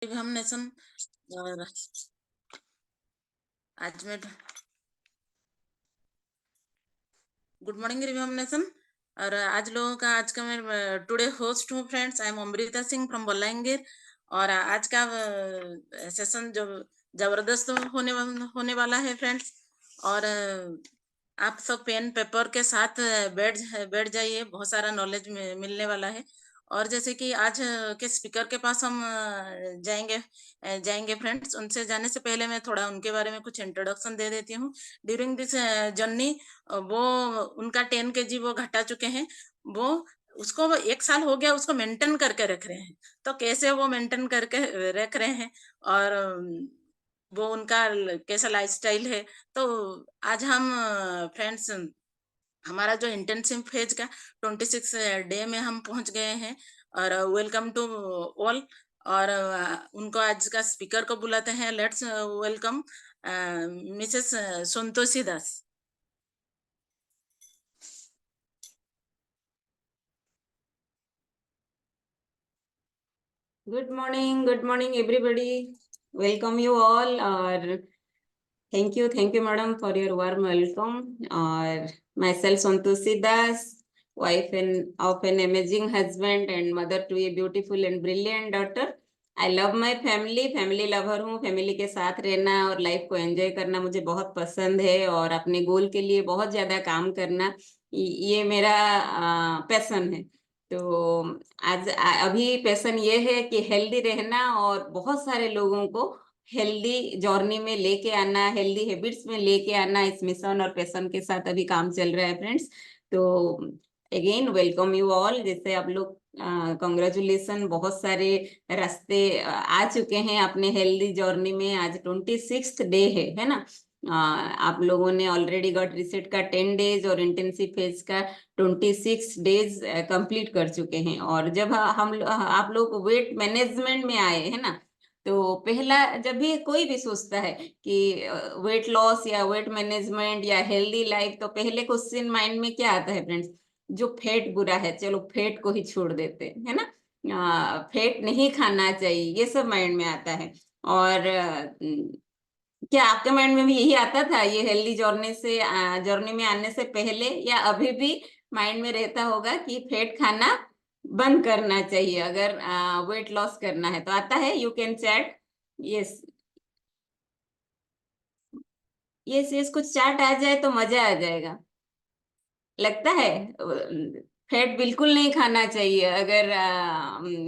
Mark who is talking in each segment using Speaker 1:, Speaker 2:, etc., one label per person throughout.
Speaker 1: Examination और आज मैं गुड मॉर्निंग एग्जामिनेशन और आज का मैं टुडे होस्ट हूँ friends. I am Amrita Singh from Balangir. और आज का सेशन जो जबरदस्त होने वाला है फ्रेंड्स। और आप सब पेन पेपर के साथ बैठ जाइए, बहुत सारा नॉलेज मिलने वाला है। और जैसे कि आज के स्पीकर के पास हम जाएंगे फ्रेंड्स। उनसे जाने से पहले मैं थोड़ा उनके बारे में कुछ इंट्रोडक्शन दे देती हूँ। ड्यूरिंग दिस जर्नी वो उनका 10 kg वो घटा चुके हैं। वो उसको 1 साल हो गया, उसको मेंटेन करके रख रहे हैं। तो कैसे वो मेंटेन करके रख रहे हैं और वो उनका कैसा लाइफस्टाइल है। तो आज हम फ्रेंड्स हमारा जो इंटेंसिव फेज का 26 डे में हम पहुंच गए हैं। और वेलकम टू ऑल। और उनको आज का स्पीकर को बुलाते हैं। Let's welcome Mrs Santoshi Das.
Speaker 2: Good morning, everybody. Welcome you all. Or thank you, madam, for your warm welcome. Or myself, Santoshi Das, wife of an amazing husband and mother to a beautiful and brilliant daughter. I love my family, family lover हूँ। Family के साथ रहना और life को enjoy करना मुझे बहुत पसंद है, और अपने गोल के लिए बहुत ज्यादा काम करना ये मेरा पैशन है। तो आज अभी पैशन ये है कि हेल्दी रहना और बहुत सारे लोगों को हेल्दी जर्नी में लेके आना, हेल्दी हैबिट्स में लेके आना, इस मिशन और पैशन के साथ अभी काम चल रहा है फ्रेंड्स। तो अगेन वेलकम यू ऑल। जैसे आप लोग कंग्रेचुलेसन, बहुत सारे रास्ते आ चुके हैं अपने हेल्दी जर्नी में। आज 26th डे है ना। आप लोगों ने ऑलरेडी गॉट रिसेट का 10 डेज और इंटेंसिव फेज का 26 डेज कंप्लीट कर चुके हैं। और जब आप लोग वेट मैनेजमेंट में आए है ना, तो पहला जब भी कोई भी सोचता है कि वेट लॉस या वेट मैनेजमेंट या हेल्दी लाइफ, तो पहले क्वेश्चन माइंड में क्या आता है फ्रेंड्स? जो फैट बुरा है, चलो फैट को ही छोड़ देते हैं, है ना। फैट नहीं खाना चाहिए, ये सब माइंड में आता है। और क्या आपके माइंड में भी यही आता था ये हेल्दी जर्नी में आने से पहले, या अभी भी माइंड में रहता होगा कि फैट खाना बंद करना चाहिए अगर वेट लॉस करना है? तो आता है, you can chat. Yes, yes, yes, कुछ चैट आ जाए तो मजा आ जाएगा। लगता है फैट बिल्कुल नहीं खाना चाहिए अगर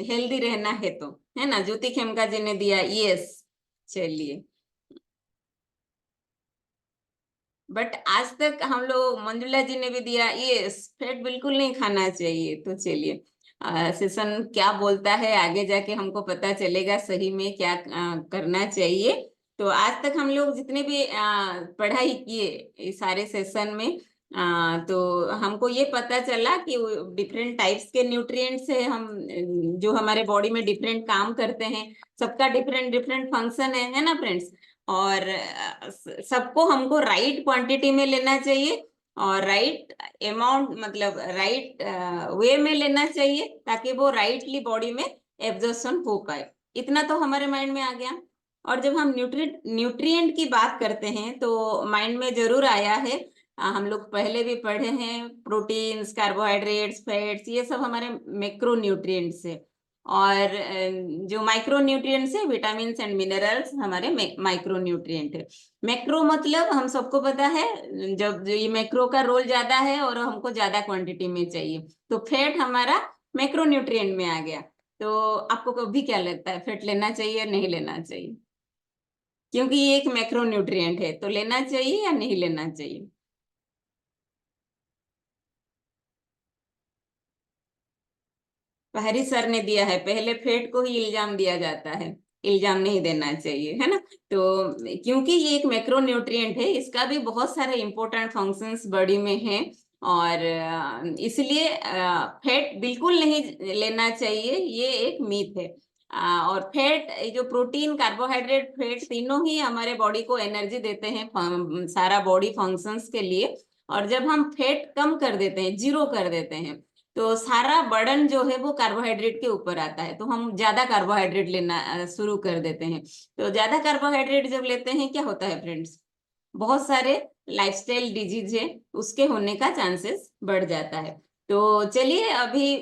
Speaker 2: हेल्दी रहना है तो, है ना। ज्योति खेमका जी ने दिया यस। चलिए, बट आज तक हम लोग, मंजुला जी ने भी दिया यस, फैट बिल्कुल नहीं खाना चाहिए। तो चलिए, सेशन क्या बोलता है आगे जाके हमको पता चलेगा सही में क्या करना चाहिए। तो आज तक हम लोग जितने भी पढ़ाई किए इस सारे सेशन में, तो हमको ये पता चला कि डिफरेंट टाइप्स के न्यूट्रिएंट्स है, हम जो हमारे बॉडी में डिफरेंट काम करते हैं। सबका डिफरेंट डिफरेंट फंक्शन है ना फ्रेंड्स। और सबको हमको राइट क्वांटिटी में लेना चाहिए और राइट अमाउंट, मतलब राइट वे में लेना चाहिए, ताकि वो राइटली बॉडी में एब्जॉर्प्शन हो पाए। इतना तो हमारे माइंड में आ गया। और जब हम न्यूट्रिएंट की बात करते हैं तो माइंड में जरूर आया है, हम लोग पहले भी पढ़े हैं, प्रोटीन्स, कार्बोहाइड्रेट्स, फैट्स, ये सब हमारे मैक्रो न्यूट्रिएंट्स है। और जो माइक्रो न्यूट्रिएंट्स है, विटामिन एंड मिनरल्स, हमारे माइक्रो न्यूट्रिएंट है। मैक्रो मतलब हम सबको पता है, जब ये मैक्रो का रोल ज्यादा है और हमको ज्यादा क्वांटिटी में चाहिए, तो फैट हमारा मैक्रो न्यूट्रिएंट में आ गया। तो आपको कभी क्या लगता है, फैट लेना चाहिए या नहीं लेना चाहिए? क्योंकि ये एक मैक्रो न्यूट्रिएंट है, तो लेना चाहिए या नहीं लेना चाहिए? पहरी सर ने दिया है, पहले फेट को ही इल्जाम दिया जाता है, इल्जाम नहीं देना चाहिए, है ना। तो क्योंकि ये एक मैक्रो न्यूट्रिएंट है, इसका भी बहुत सारे इंपॉर्टेंट फंक्शंस बॉडी में हैं। और इसलिए फैट बिल्कुल नहीं लेना चाहिए, ये एक मीथ है। और फैट, जो प्रोटीन, कार्बोहाइड्रेट, फैट, तीनों ही हमारे बॉडी को एनर्जी देते हैं सारा बॉडी फंक्शंस के लिए। और जब हम फैट कम कर देते हैं, जीरो कर देते हैं, तो सारा बर्डन जो है वो कार्बोहाइड्रेट के ऊपर आता है, तो हम ज्यादा कार्बोहाइड्रेट लेना शुरू कर देते हैं। तो ज्यादा कार्बोहाइड्रेट जब लेते हैं क्या होता है फ्रेंड्स, बहुत सारे लाइफस्टाइल डिजीज है उसके होने का चांसेस बढ़ जाता है। तो चलिए अभी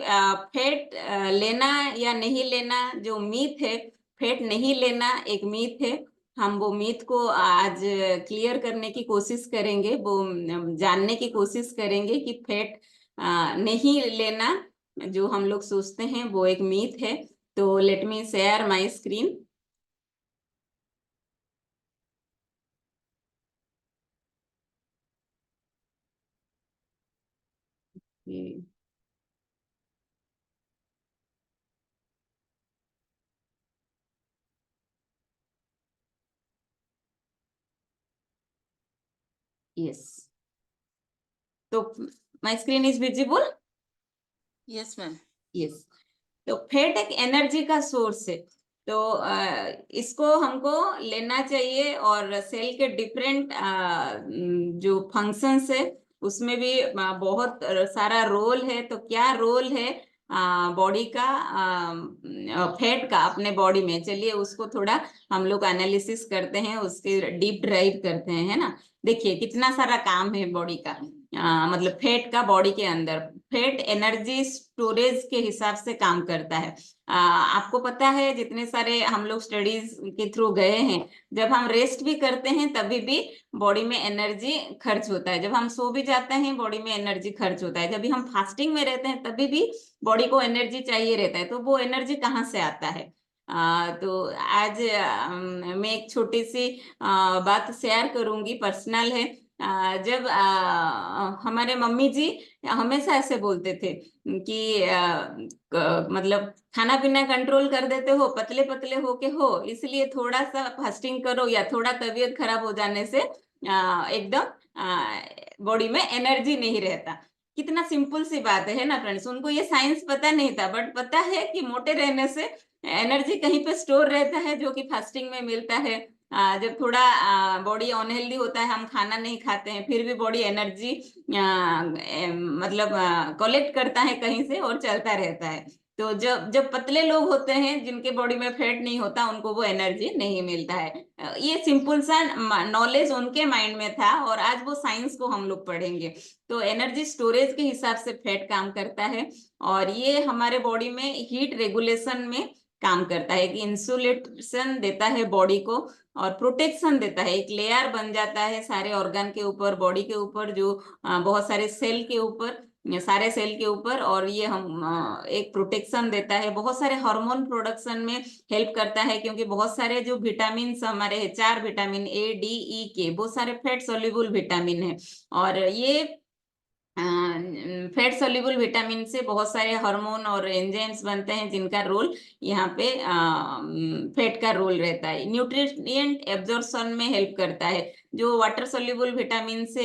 Speaker 2: फैट लेना या नहीं लेना जो मीथ है, फैट नहीं लेना एक मीथ है, हम वो मीथ को आज क्लियर करने की कोशिश करेंगे, वो जानने की कोशिश करेंगे कि फैट नहीं लेना जो हम लोग सोचते हैं वो एक मीथ है। तो let me share my screen. Yes, तो my screen is visible.
Speaker 1: Yes, ma'am.
Speaker 2: Yes, तो फैट एक एनर्जी का सोर्स है, तो इसको हमको लेना चाहिए। और सेल के डिफरेंट जो फंक्शंस है उसमें भी बहुत सारा रोल है। तो क्या रोल है बॉडी का, फैट का अपने बॉडी में, चलिए उसको थोड़ा हम लोग एनालिसिस करते हैं, उसके डीप डाइव करते हैं, है ना। देखिए कितना सारा काम है बॉडी का, मतलब फैट का बॉडी के अंदर। फैट एनर्जी स्टोरेज के हिसाब से काम करता है। आपको पता है जितने सारे हम लोग स्टडीज के थ्रू गए हैं, जब हम रेस्ट भी करते हैं तभी भी बॉडी में एनर्जी खर्च होता है, जब हम सो भी जाते हैं बॉडी में एनर्जी खर्च होता है, जब भी हम फास्टिंग में रहते हैं तभी भी बॉडी को एनर्जी चाहिए रहता है। तो वो एनर्जी कहाँ से आता है? तो आज मैं एक छोटी सी बात शेयर करूंगी, पर्सनल है। जब हमारे मम्मी जी हमेशा ऐसे बोलते थे कि मतलब खाना पीना कंट्रोल कर देते हो, पतले पतले हो के हो, इसलिए थोड़ा सा फास्टिंग करो, या थोड़ा तबीयत खराब हो जाने से एकदम बॉडी में एनर्जी नहीं रहता। कितना सिंपल सी बात है ना फ्रेंड्स, उनको ये साइंस पता नहीं था, बट पता है कि मोटे रहने से एनर्जी कहीं पे स्टोर रहता है जो कि फास्टिंग में मिलता है। जब थोड़ा बॉडी अनहेल्दी होता है, हम खाना नहीं खाते हैं, फिर भी बॉडी एनर्जी मतलब कलेक्ट करता है कहीं से और चलता रहता है। तो जब जब पतले लोग होते हैं जिनके बॉडी में फैट नहीं होता, उनको वो एनर्जी नहीं मिलता है। ये सिंपल सा नॉलेज उनके माइंड में था, और आज वो साइंस को हम लोग पढ़ेंगे। तो एनर्जी स्टोरेज के हिसाब से फैट काम करता है, और ये हमारे बॉडी में हीट रेगुलेशन में काम करता है, कि इंसुलेशन देता है बॉडी को, और प्रोटेक्शन देता है, एक लेयर बन जाता है सारे ऑर्गन के ऊपर, बॉडी के ऊपर, जो बहुत सारे सेल के ऊपर, सारे सेल के ऊपर। और ये हम एक प्रोटेक्शन देता है, बहुत सारे हार्मोन प्रोडक्शन में हेल्प करता है, क्योंकि बहुत सारे जो विटामिन हमारे हैं, 4 विटामिन ए डी ई के, बहुत सारे फैट सोल्यूबल विटामिन है। और ये फैट सोल्यूबल विटामिन से बहुत सारे हार्मोन और एंजाइम्स बनते हैं, जिनका रोल यहाँ पे फैट का रोल रहता है। न्यूट्रिएंट एब्जॉर्प्शन में हेल्प करता है, जो वाटर सोल्यूबल विटामिन से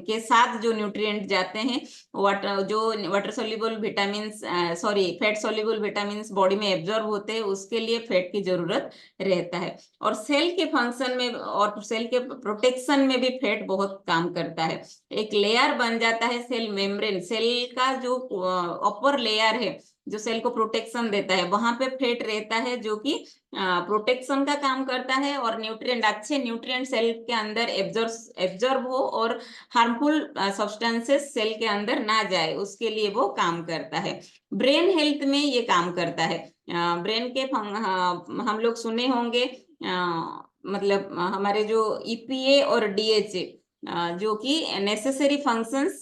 Speaker 2: के साथ जो न्यूट्रिएंट जाते हैं, water soluble vitamin, sorry fat soluble vitamin body में एब्जॉर्ब होते हैं, उसके लिए फैट की जरूरत रहता है। और सेल के फंक्शन में और सेल के प्रोटेक्शन में भी फैट बहुत काम करता है। एक लेयर बन जाता है सेल मेम्ब्रेन, सेल का जो अपर लेयर है जो सेल को प्रोटेक्शन देता है, वहां पे फैट रहता है, जो कि प्रोटेक्शन का काम करता है, और न्यूट्रिएंट, अच्छे न्यूट्रिएंट सेल के अंदर एब्जॉर्ब हो, और हार्मफुल सब्सटेंसेस सेल के अंदर ना जाए, उसके लिए वो काम करता है। ब्रेन हेल्थ में ये काम करता है। ब्रेन के हम लोग सुने होंगे, मतलब हमारे जो ईपीए और डीएचए, जो कि नेसेसरी फंक्शंस,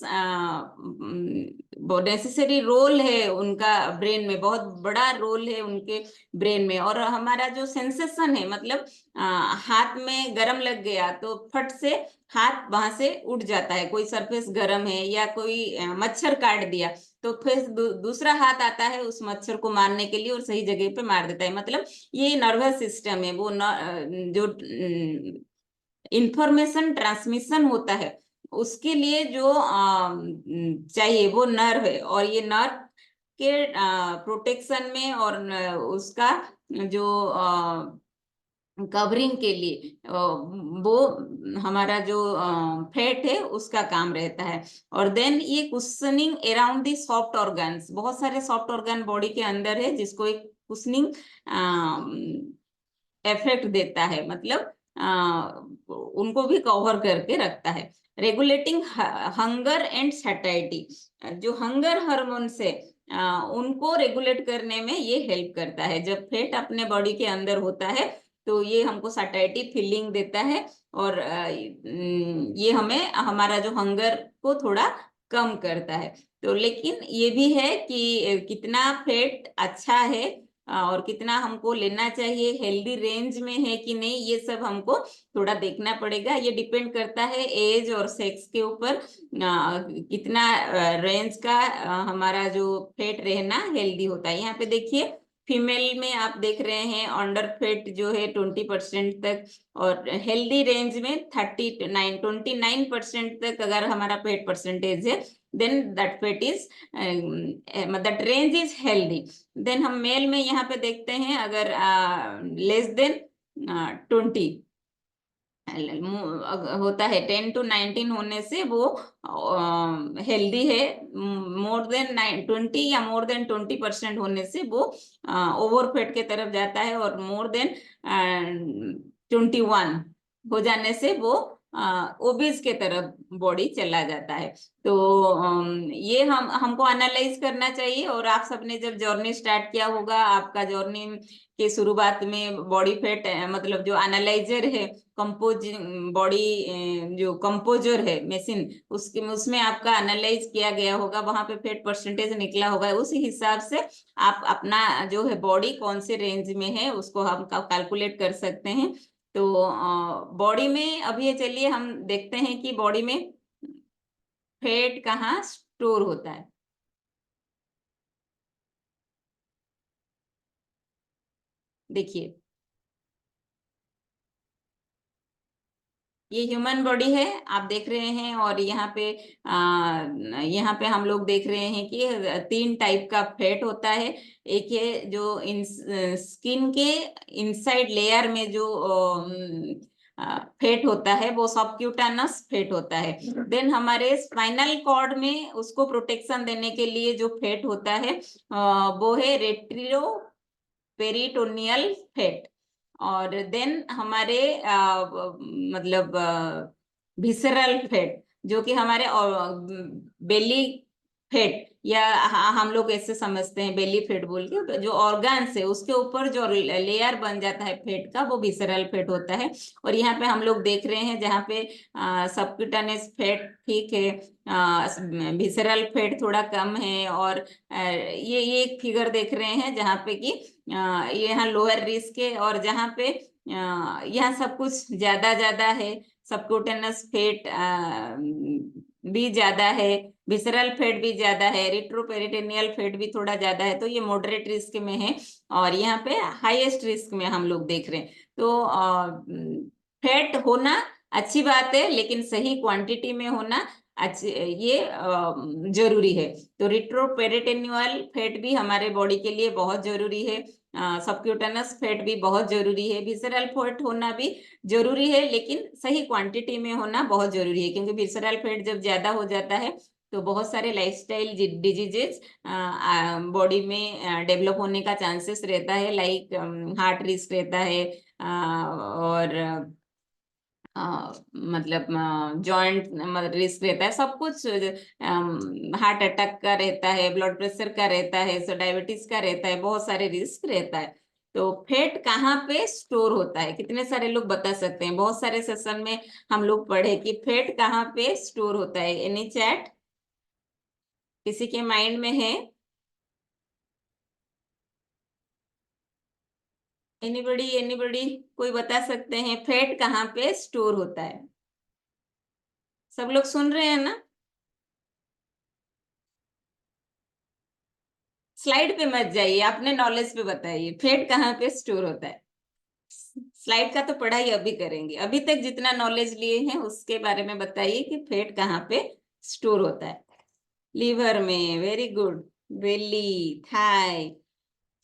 Speaker 2: नेसेसरी रोल है उनका ब्रेन में, बहुत बड़ा रोल है उनके ब्रेन में। और हमारा जो सेंसेशन है, मतलब हाथ में गरम लग गया तो फट से हाथ वहां से उठ जाता है, कोई सरफेस गरम है, या कोई मच्छर काट दिया, तो फिर दूसरा हाथ आता है उस मच्छर को मारने के लिए, और सही जगह पे मार देता है। मतलब ये नर्वस सिस्टम है, वो जो इंफॉर्मेशन ट्रांसमिशन होता है, उसके लिए जो चाहिए वो नर्व है, और ये नर्व के प्रोटेक्शन में, और उसका जो कवरिंग के लिए वो हमारा जो फैट है उसका काम रहता है। और देन ये cushioning around the soft organs, बहुत सारे सॉफ्ट ऑर्गन बॉडी के अंदर है जिसको एक कुशनिंग इफेक्ट देता है, मतलब उनको भी कवर करके रखता है। रेगुलेटिंग हंगर एंड सैटिस्फैक्टी, जो हंगर हार्मोन से उनको रेगुलेट करने में ये हेल्प करता है। जब फैट अपने बॉडी के अंदर होता है तो ये हमको सैटिस्फैक्टी फीलिंग देता है, और ये हमें हमारा जो हंगर को थोड़ा कम करता है। तो लेकिन ये भी है कि कितना फैट अच्छा है और कितना हमको लेना चाहिए, हेल्दी रेंज में है कि नहीं, ये सब हमको थोड़ा देखना पड़ेगा। ये डिपेंड करता है एज और सेक्स के ऊपर, कितना रेंज का हमारा जो फैट रहना हेल्दी होता है। यहाँ पे देखिए फीमेल में आप देख रहे हैं अंडर फैट जो है 20% तक, और हेल्दी रेंज में 29% तक अगर हमारा फैट परसेंटेज है, then that fat is that range is healthy. Then हम मेल में यहाँ पे देखते हैं अगर लेस देन 20 होता है, 10 to 19 होने से वो हेल्दी है। मोर देन 20 या मोर देन 20% होने से वो ओवरफेट के तरफ जाता है, और मोर देन 21 हो जाने से वो ओबीज के तरफ बॉडी चला जाता है। तो ये हमको एनालाइज करना चाहिए। और आप सबने जब जर्नी स्टार्ट किया होगा, आपका जर्नी के शुरुआत में बॉडी फैट मतलब जो एनालाइजर है, कंपोज बॉडी जो कंपोजर है मशीन, उसमें आपका एनालाइज किया गया होगा, वहां पे फैट परसेंटेज निकला होगा। उसी हिसाब से आप अपना जो है बॉडी कौन से रेंज में है उसको हम कैलकुलेट कर सकते हैं। तो बॉडी में अब ये चलिए हम देखते हैं कि बॉडी में फैट कहाँ स्टोर होता है। देखिए ये ह्यूमन बॉडी है, आप देख रहे हैं, और यहाँ पे हम लोग देख रहे हैं कि 3 टाइप का फैट होता है। एक है जो स्किन के इनसाइड लेयर में जो फैट होता है, वो सबक्यूटानस फैट होता है। देन हमारे स्पाइनल कॉर्ड में उसको प्रोटेक्शन देने के लिए जो फैट होता है वो है रेट्रो पेरिटोनियल फैट। और देन हमारे मतलब विसरल फैट, जो कि हमारे बेली फैट, या हम लोग ऐसे समझते हैं बेली फैट बोल के, जो ऑर्गन्स है उसके ऊपर जो लेयर बन जाता है फैट का, वो विसरल फैट होता है। और यहाँ पे हम लोग देख रहे हैं जहाँ पे सबक्यूटानेस फैट ठीक है, विसरल फैट थोड़ा कम है। और ये एक फिगर देख रहे हैं जहाँ पे कि यहाँ लोअर रिस्क है, और जहाँ पे यहाँ सब कुछ ज्यादा ज्यादा है। सबक्यूटेनस फैट भी ज्यादा है, विसरल फैट भी ज्यादा है, रिट्रोपेरिटोनियल फैट भी थोड़ा ज्यादा है। तो ये मॉडरेट रिस्क में है, और यहाँ पे हाईएस्ट रिस्क में हम लोग देख रहे हैं। तो फैट होना अच्छी बात है, लेकिन सही क्वांटिटी में होना अच्छी, ये जरूरी है। तो रिट्रोपेरिटोनियल फैट भी हमारे बॉडी के लिए बहुत जरूरी है, सबक्यूटेनस फैट भी बहुत जरूरी है, विसरल फैट होना भी जरूरी है, लेकिन सही क्वांटिटी में होना बहुत जरूरी है। क्योंकि विसरल फैट जब ज्यादा हो जाता है तो बहुत सारे लाइफस्टाइल डिजीजेस बॉडी में डेवलप होने का चांसेस रहता है, लाइक हार्ट रिस्क रहता है, और मतलब जॉइंट रिस्क रहता है, सब कुछ, हार्ट अटैक का रहता है, ब्लड प्रेशर का रहता है, सो डायबिटीज का रहता है, बहुत सारे रिस्क रहता है। तो फैट कहाँ पे स्टोर होता है, कितने सारे लोग बता सकते हैं? बहुत सारे सेशन में हम लोग पढ़े कि फैट कहाँ पे स्टोर होता है। एनी चैट किसी के माइंड में है? एनीबडी कोई बता सकते हैं फैट कहाँ पे स्टोर होता है? सब लोग सुन रहे हैं ना? स्लाइड पे मत जाइए, अपने नॉलेज पे बताइए फैट कहाँ पे स्टोर होता है। स्लाइड का तो पढ़ाई अभी करेंगे, अभी तक जितना नॉलेज लिए हैं उसके बारे में बताइए कि फैट कहाँ पे स्टोर होता है। लीवर में, वेरी गुड। बेली, थाई।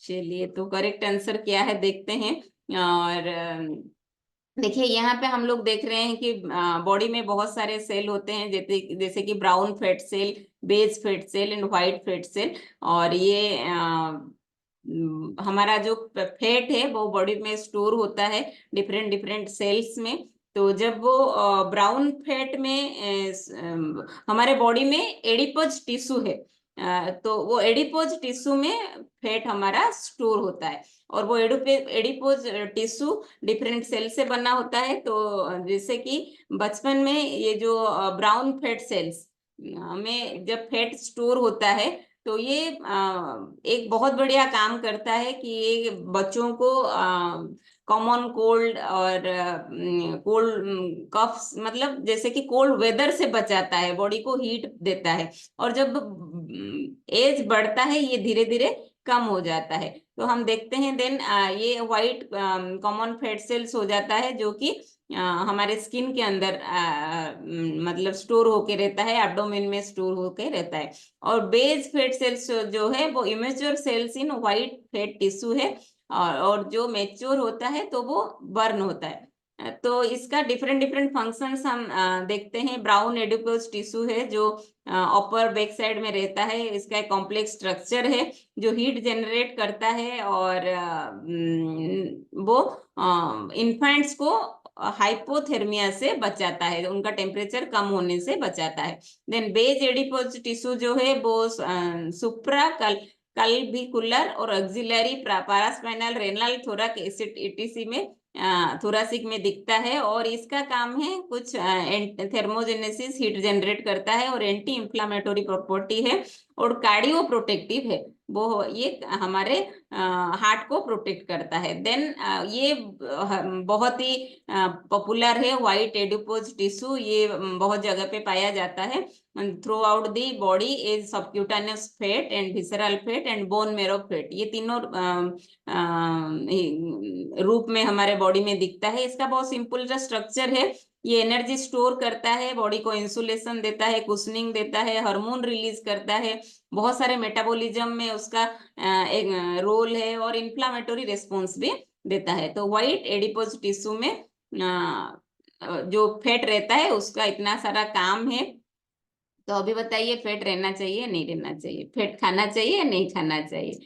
Speaker 2: चलिए, तो करेक्ट आंसर क्या है देखते हैं। और देखिए यहाँ पे हम लोग देख रहे हैं कि बॉडी में बहुत सारे सेल होते हैं, जैसे जैसे कि brown fat cell, beige fat cell and white fat cell. और ये हमारा जो फैट है वो बॉडी में स्टोर होता है डिफरेंट डिफरेंट सेल्स में। तो जब वो ब्राउन फैट में हमारे बॉडी में एडिपोज टिश्यू है, तो वो एडिपोज टिश्यू में फैट हमारा स्टोर होता है। और वो एडिपोज टिश्यू डिफरेंट सेल से बना होता है। तो जैसे कि बचपन में ये जो ब्राउन फैट सेल्स में जब फैट स्टोर होता है, तो ये एक बहुत बढ़िया काम करता है कि ये बच्चों को कॉमन कोल्ड और कोल्ड कफ्स, मतलब जैसे कि कोल्ड वेदर से बचाता है, बॉडी को हीट देता है। और जब एज बढ़ता है ये धीरे धीरे कम हो जाता है। तो हम देखते हैं देन ये व्हाइट कॉमन फैट सेल्स हो जाता है, जो कि हमारे स्किन के अंदर मतलब स्टोर होके रहता है, एब्डोमेन में स्टोर होके रहता है। और बेज फैट सेल्स जो है वो immature cells in white fat tissue है, और जो मेच्योर होता है तो वो बर्न होता है। तो इसका डिफरेंट डिफरेंट फंक्शंस हम देखते हैं। ब्राउन एडिपोज टिश्यू है जो अपर बैक साइड में रहता है, इसका एक कॉम्प्लेक्स स्ट्रक्चर है जो हीट जनरेट करता है, और वो इन्फेंट्स को हाइपोथर्मिया से बचाता है, उनका टेम्परेचर कम होने से बचाता है। देन बेज एडिपोज टिश्यू जो है वो सुप्रा कल्विकुलर और ऑक्सिलरी पारास्पाइनल रेनल थोरैक एसिड ईटीसी में थोरासिक में दिखता है। और इसका काम है कुछ थर्मोजेनेसिस, हीट जनरेट करता है, और एंटी इंफ्लामेटोरी प्रॉपर्टी है, और कार्डियो प्रोटेक्टिव है। वो ये हमारे हार्ट को प्रोटेक्ट करता है। देन ये बहुत ही पॉपुलर है व्हाइट एडिपोज टिश्यू, ये बहुत जगह पे पाया जाता है throughout the body is subcutaneous fat and visceral fat and bone marrow fat. ये तीनों रूप में हमारे बॉडी में दिखता है। इसका बहुत सिंपल सा स्ट्रक्चर है। ये एनर्जी स्टोर करता है, बॉडी को इंसुलेशन देता है, कुशनिंग देता है, हार्मोन रिलीज करता है, बहुत सारे मेटाबॉलिज्म में उसका एक रोल है, और इन्फ्लामेटोरी रेस्पॉन्स भी देता है। तो व्हाइट एडिपोज टिश्यू में जो फैट रहता है उसका इतना सारा काम है। तो अभी बताइए, फैट रहना चाहिए नहीं रहना चाहिए, फैट खाना चाहिए या नहीं खाना चाहिए?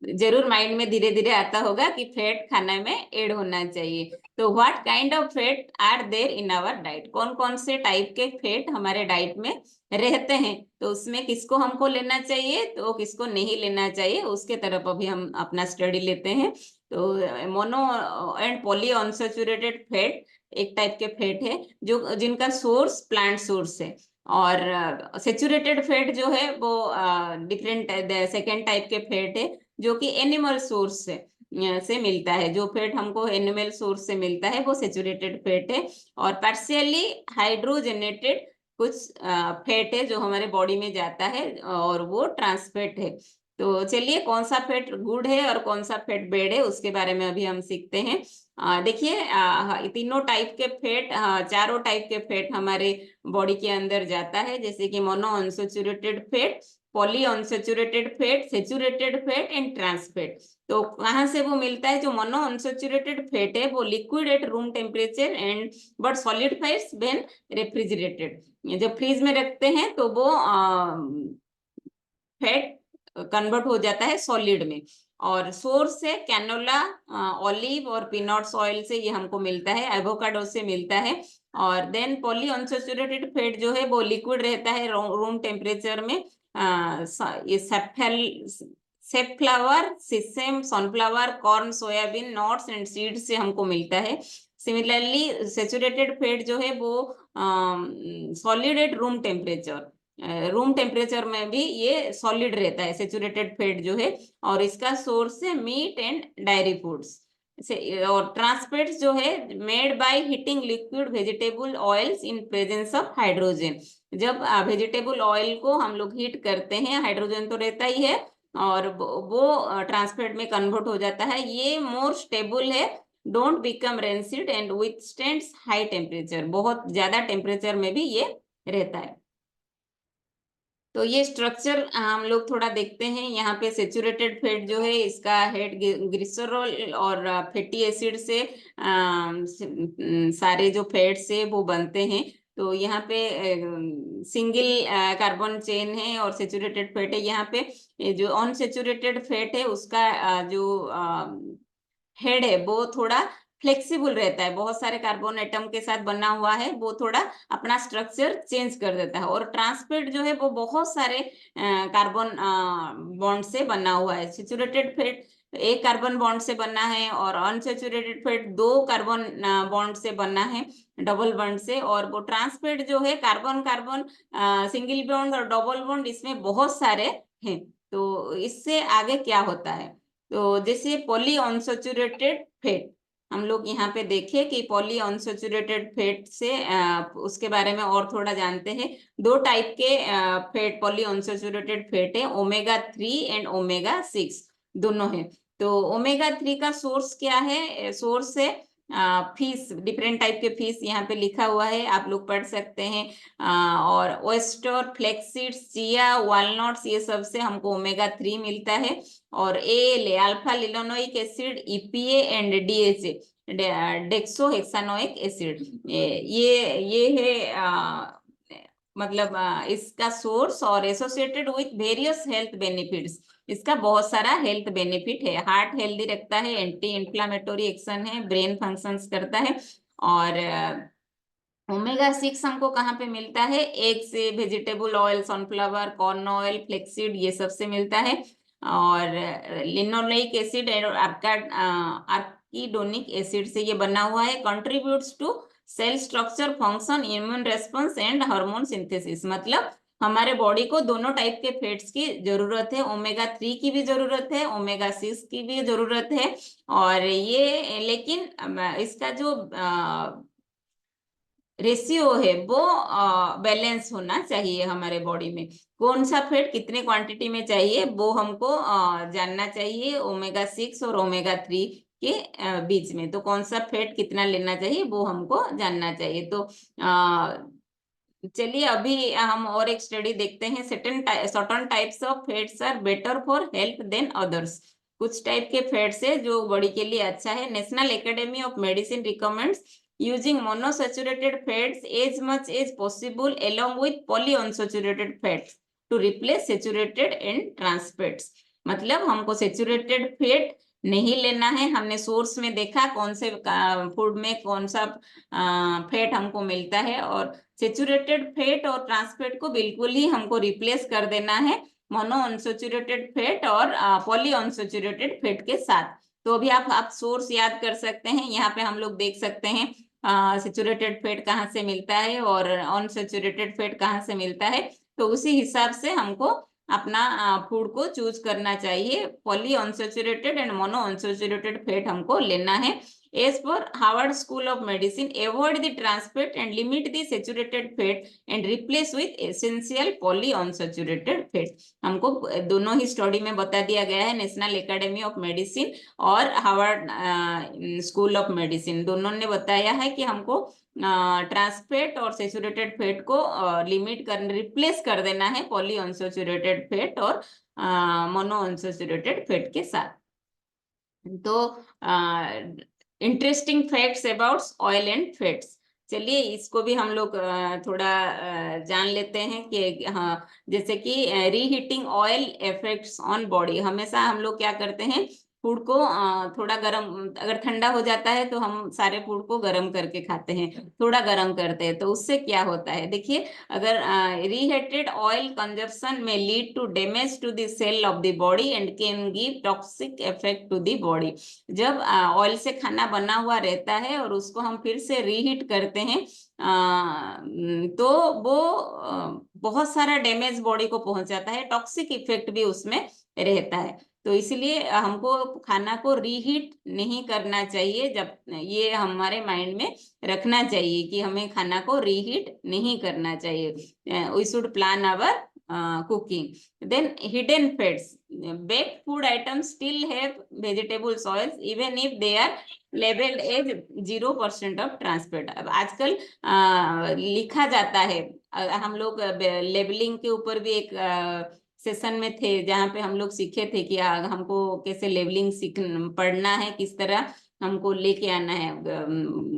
Speaker 2: जरूर माइंड में धीरे धीरे आता होगा कि फैट खाने में ऐड होना चाहिए। तो what kind of fat are there in our diet? कौन कौन से टाइप के फैट हमारे डाइट में रहते हैं, तो उसमें किसको हमको लेना चाहिए तो किसको नहीं लेना चाहिए, उसके तरफ अभी हम अपना स्टडी लेते हैं। तो mono and poly unsaturated fat एक टाइप के फैट है जो जिनका सोर्स प्लांट सोर्स है। और सेचुरेटेड फैट जो है वो डिफरेंट सेकेंड टाइप के फैट है जो कि एनिमल सोर्स से मिलता है। जो फैट हमको एनिमल सोर्स से मिलता है वो सेचुरेटेड फैट है। और पार्शियली हाइड्रोजनेटेड कुछ फैट है जो हमारे बॉडी में जाता है, और वो ट्रांसफैट है। तो चलिए, कौन सा फैट गुड है और कौन सा फैट बैड है उसके बारे में अभी हम सीखते हैं। देखिए, तीनों टाइप के फैट, चारों टाइप के फैट हमारे बॉडी के अंदर जाता है, जैसे कि monounsaturated fat, polyunsaturated fat, saturated fat and trans fat. तो कहाँ से वो मिलता है? जो मोनो अनसैचुरेटेड फैट है वो liquid at room temperature and but solidifies when refrigerated. जब फ्रीज में रखते हैं तो वो फैट कन्वर्ट हो जाता है सॉलिड में। और सोर्स है कैनोला, ऑलिव और पीनट्स ऑयल से ये हमको मिलता है, एवोकाडो से मिलता है। और देन पॉली अनसैचुरेटेड फैट जो है वो लिक्विड रहता है रूम टेम्परेचर में। ये safflower, सिसेम, sunflower, corn, soybean, nuts and seed से हमको मिलता है। सिमिलरली सेचुरेटेड फैट जो है वो सॉलिड एट रूम टेम्परेचर में भी ये सॉलिड रहता है सेचुरेटेड फैट जो है। और इसका सोर्स है मीट एंड डायरी फूड्स से। और ट्रांसफैट्स जो है made by heating liquid vegetable oils in presence of hydrogen. जब वेजिटेबल ऑयल को हम लोग हीट करते हैं, हाइड्रोजन तो रहता ही है, और वो ट्रांसफैट में कन्वर्ट हो जाता है। ये मोर स्टेबल है, don't become rancid and withstands high temperature. बहुत ज्यादा टेम्परेचर में भी ये रहता है। तो ये स्ट्रक्चर हम लोग थोड़ा देखते हैं। यहाँ पे सेचुरेटेड फैट जो है इसका हेड ग्लिसरॉल और फैटी एसिड से सारे जो फैट्स है वो बनते हैं। तो यहाँ पे सिंगल कार्बन चेन है और सेचुरेटेड फैट है। यहाँ पे जो अनसेचुरेटेड फैट है उसका जो हेड है वो थोड़ा फ्लेक्सिबल रहता है, बहुत सारे कार्बन एटम के साथ बना हुआ है, वो थोड़ा अपना स्ट्रक्चर चेंज कर देता है। और ट्रांसपेट जो है वो बहुत सारे कार्बन बॉन्ड से बना हुआ है। सेचुरेटेड फैट एक कार्बन बॉन्ड से बना है और अनसेचुरेटेड फैट दो कार्बन बॉन्ड से बना है, डबल बॉन्ड से। और वो ट्रांसपेट जो है कार्बन कार्बन सिंगल बॉन्ड और डबल बॉन्ड इसमें बहुत सारे हैं। तो इससे आगे क्या होता है, तो जैसे पॉली अनसैचुरेटेड फैट हम लोग यहाँ पे देखें कि पॉली अनसैचुरेटेड फैट से उसके बारे में और थोड़ा जानते हैं। दो टाइप के फैट पॉली अनसैचुरेटेड फैट है, ओमेगा 3 एंड ओमेगा 6 दोनों है। तो ओमेगा 3 का सोर्स क्या है, सोर्स है फिश, डिफरेंट टाइप के फिश यहाँ पे लिखा हुआ है, आप लोग पढ़ सकते हैं। और ओएस्टर, फ्लेक्सीड्स, चिया, वालनट्स, ये सब से हमको ओमेगा 3 मिलता है। और a alpha linolenic acid, EPA and DHA, docosahexaenoic acid, ये है मतलब इसका सोर्स और associated with various health benefits. इसका बहुत सारा हेल्थ बेनिफिट है, हार्ट हेल्दी रखता है, एंटी इंफ्लामेटोरी एक्शन है, ब्रेन फंक्शंस करता है। और ओमेगा 6 हमको कहाँ पे मिलता है, एग से, vegetable oil, sunflower, corn oil, flaxseed, ये सब से मिलता है। और लिनोलेइक एसिड और आर्किडोनिक एसिड से ये बना हुआ है। Contributes to cell structure, function, immune response and hormone synthesis. मतलब हमारे बॉडी को दोनों टाइप के फैट्स की जरूरत है, ओमेगा 3 की भी जरूरत है, ओमेगा 6 की भी जरूरत है। और ये लेकिन इसका जो रेशियो है वो बैलेंस होना चाहिए हमारे बॉडी में। कौन सा फैट कितने क्वांटिटी में चाहिए वो हमको जानना चाहिए ओमेगा 6 और ओमेगा 3 के बीच में। तो कौन सा फैट कितना लेना चाहिए वो हमको जानना चाहिए। तो चलिए अभी हम और एक स्टडी देखते हैं। Certain types of fats are better for health than others. कुछ टाइप के फैट्स है जो बॉडी के लिए अच्छा है। National academy of medicine recommends using monosaturated fats as much as possible along with polyunsaturated fats to replace saturated and trans fats। मतलब हमको सेचुरेटेड फैट नहीं लेना है। हमने सोर्स में देखा कौन से फूड में कौन सा फैट हमको मिलता है, और सेचुरेटेड फैट और ट्रांस फैट को बिल्कुल ही हमको रिप्लेस कर देना है मोनो अनसेचुरेटेड फैट और पॉली अनसेचुरेटेड फैट के साथ। तो अभी आप सोर्स याद कर सकते हैं, यहाँ पे हम लोग देख सकते हैं सेचुरेटेड फैट कहाँ से मिलता है और अनसेचुरेटेड फैट कहाँ से मिलता है। तो उसी हिसाब से हमको अपना फूड को चूज करना चाहिए। Poly unsaturated and mono unsaturated fat हमको लेना है। As per Harvard School of Medicine, avoid the trans fat and limit the saturated fat and replace with essential polyunsaturated fat। हमको दोनों ही स्टडी में बता दिया गया है, नेशनल एकेडमी ऑफ मेडिसिन और हार्वर्ड स्कूल ऑफ मेडिसिन दोनों ने बताया है कि हमको ट्रांस फैट और सेचुरेटेड फैट को लिमिट कर रिप्लेस कर देना है पॉली अनसेचुरेटेड फैट और मोनो अनसेचुरेटेड फैट के साथ। तो interesting facts about oil and fats, चलिए इसको भी हम लोग थोड़ा जान लेते हैं कि हाँ, जैसे कि reheating oil effects on body. हमेशा हम लोग क्या करते हैं, फूड को थोड़ा गरम, अगर ठंडा हो जाता है तो हम सारे फूड को गरम करके खाते हैं, थोड़ा गरम करते हैं। तो उससे क्या होता है देखिए, अगर रीहीटेड ऑयल कंजप्शन में lead to damage to the cell of the body and can give toxic effect to the body. जब ऑयल से खाना बना हुआ रहता है और उसको हम फिर से रीहीट करते हैं तो वो बहुत सारा डैमेज बॉडी को पहुंचाता है, टॉक्सिक इफेक्ट भी उसमें रहता है। तो इसलिए हमको खाना को रीहीट नहीं करना चाहिए। जब ये हमारे माइंड में रखना चाहिए कि हमें खाना को रीहीट नहीं करना चाहिए। We should plan our cooking. Then hidden fats. Baked food items still have vegetable oils even if they are labeled as 0% of trans fat. अब आजकल लिखा जाता है, हम लोग लेबलिंग के ऊपर भी एक सेशन में थे जहाँ पे हम लोग सीखे थे कि हमको कैसे लेबलिंग सीख पढ़ना है, किस तरह हमको लेके आना है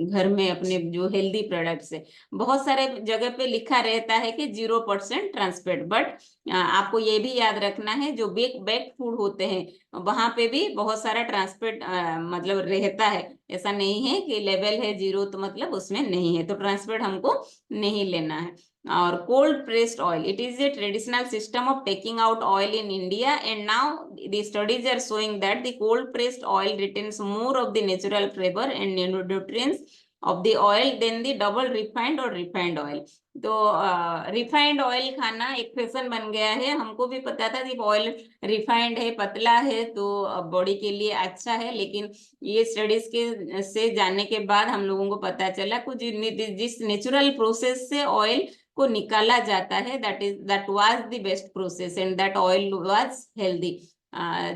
Speaker 2: घर में अपने जो हेल्दी प्रोडक्ट्स है। बहुत सारे जगह पे लिखा रहता है कि 0% ट्रांस फैट, बट आपको ये भी याद रखना है जो बेक्ड फूड होते हैं वहां पे भी बहुत सारा ट्रांस फैट मतलब रहता है। ऐसा नहीं है कि लेवल है 0 तो मतलब उसमें नहीं है, तो ट्रांस फैट हमको नहीं लेना है। और cold pressed oil, it is a traditional system of taking out oil in India, and now the studies are showing that the cold pressed oil retains more of the natural flavor and nutrients of the oil than the double refined or refined oil. तो refined oil खाना एक fashion बन गया है। हमको भी पता था कि ऑयल रिफाइंड है, पतला है, तो बॉडी के लिए अच्छा है, लेकिन ये स्टडीज के से जानने के बाद हम लोगों को पता चला कुछ जिस नेचुरल प्रोसेस से ऑयल को निकाला जाता है that was the best process and that oil was healthy,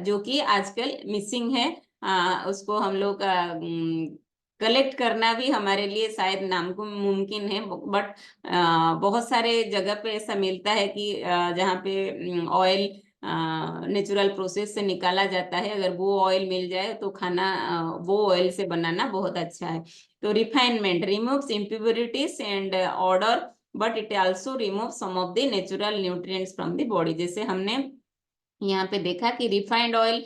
Speaker 2: जो कि आजकल मिसिंग है। उसको हम लोग कलेक्ट करना भी हमारे लिए शायद नामुमकिन है, बट बहुत सारे जगह पे ऐसा मिलता है कि जहाँ पे ऑयल नेचुरल प्रोसेस से निकाला जाता है, अगर वो ऑयल मिल जाए तो खाना वो ऑयल से बनाना बहुत अच्छा है। तो refinement removes impurities and odour, but it also remove some of the natural nutrients from the body. जैसे हमने यहाँ पे देखा कि रिफाइंड ऑयल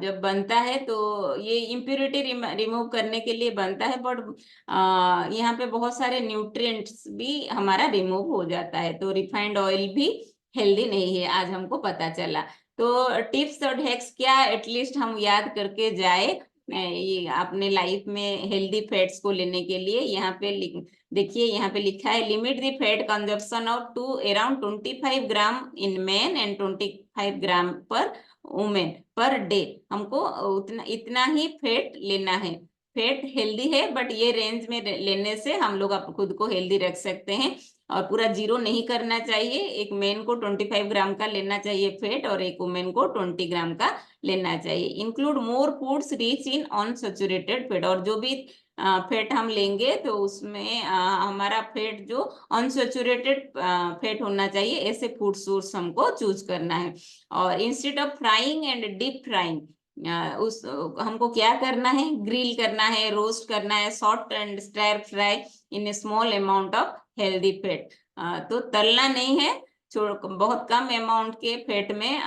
Speaker 2: जब बनता है तो ये इम्प्योरिटी रिमूव करने के लिए बनता है, बट यहाँ पे बहुत सारे न्यूट्रिएंट्स भी हमारा रिमूव हो जाता है, तो रिफाइंड ऑयल भी हेल्दी नहीं है, आज हमको पता चला। तो टिप्स और हैक्स क्या एटलीस्ट हम याद करके जाए ये अपने लाइफ में हेल्दी फैट्स को लेने के लिए। यहाँ पे देखिए यहाँ पे लिखा है limit the fat consumption of to around 25 gram in men and 25 gram per women per day. हमको उतना इतना ही फैट लेना है। फैट हेल्दी है, बट ये रेंज में लेने से हम लोग खुद को हेल्दी रख सकते हैं, और पूरा 0 नहीं करना चाहिए। एक मेन को 25 ग्राम का लेना चाहिए फैट, और एक वुमेन को 20 ग्राम का लेना चाहिए। Include more foods rich in unsaturated fat, और जो भी फैट हम लेंगे तो उसमें हमारा फैट जो अनसैचुरेटेड फैट होना चाहिए, ऐसे फूड सोर्स हमको चूज करना है। और instead of frying and deep frying, उस हमको क्या करना है, ग्रिल करना है, रोस्ट करना है, sauté and stir fry in a small amount of healthy fat. तो तलना नहीं है, बहुत कम अमाउंट के फैट में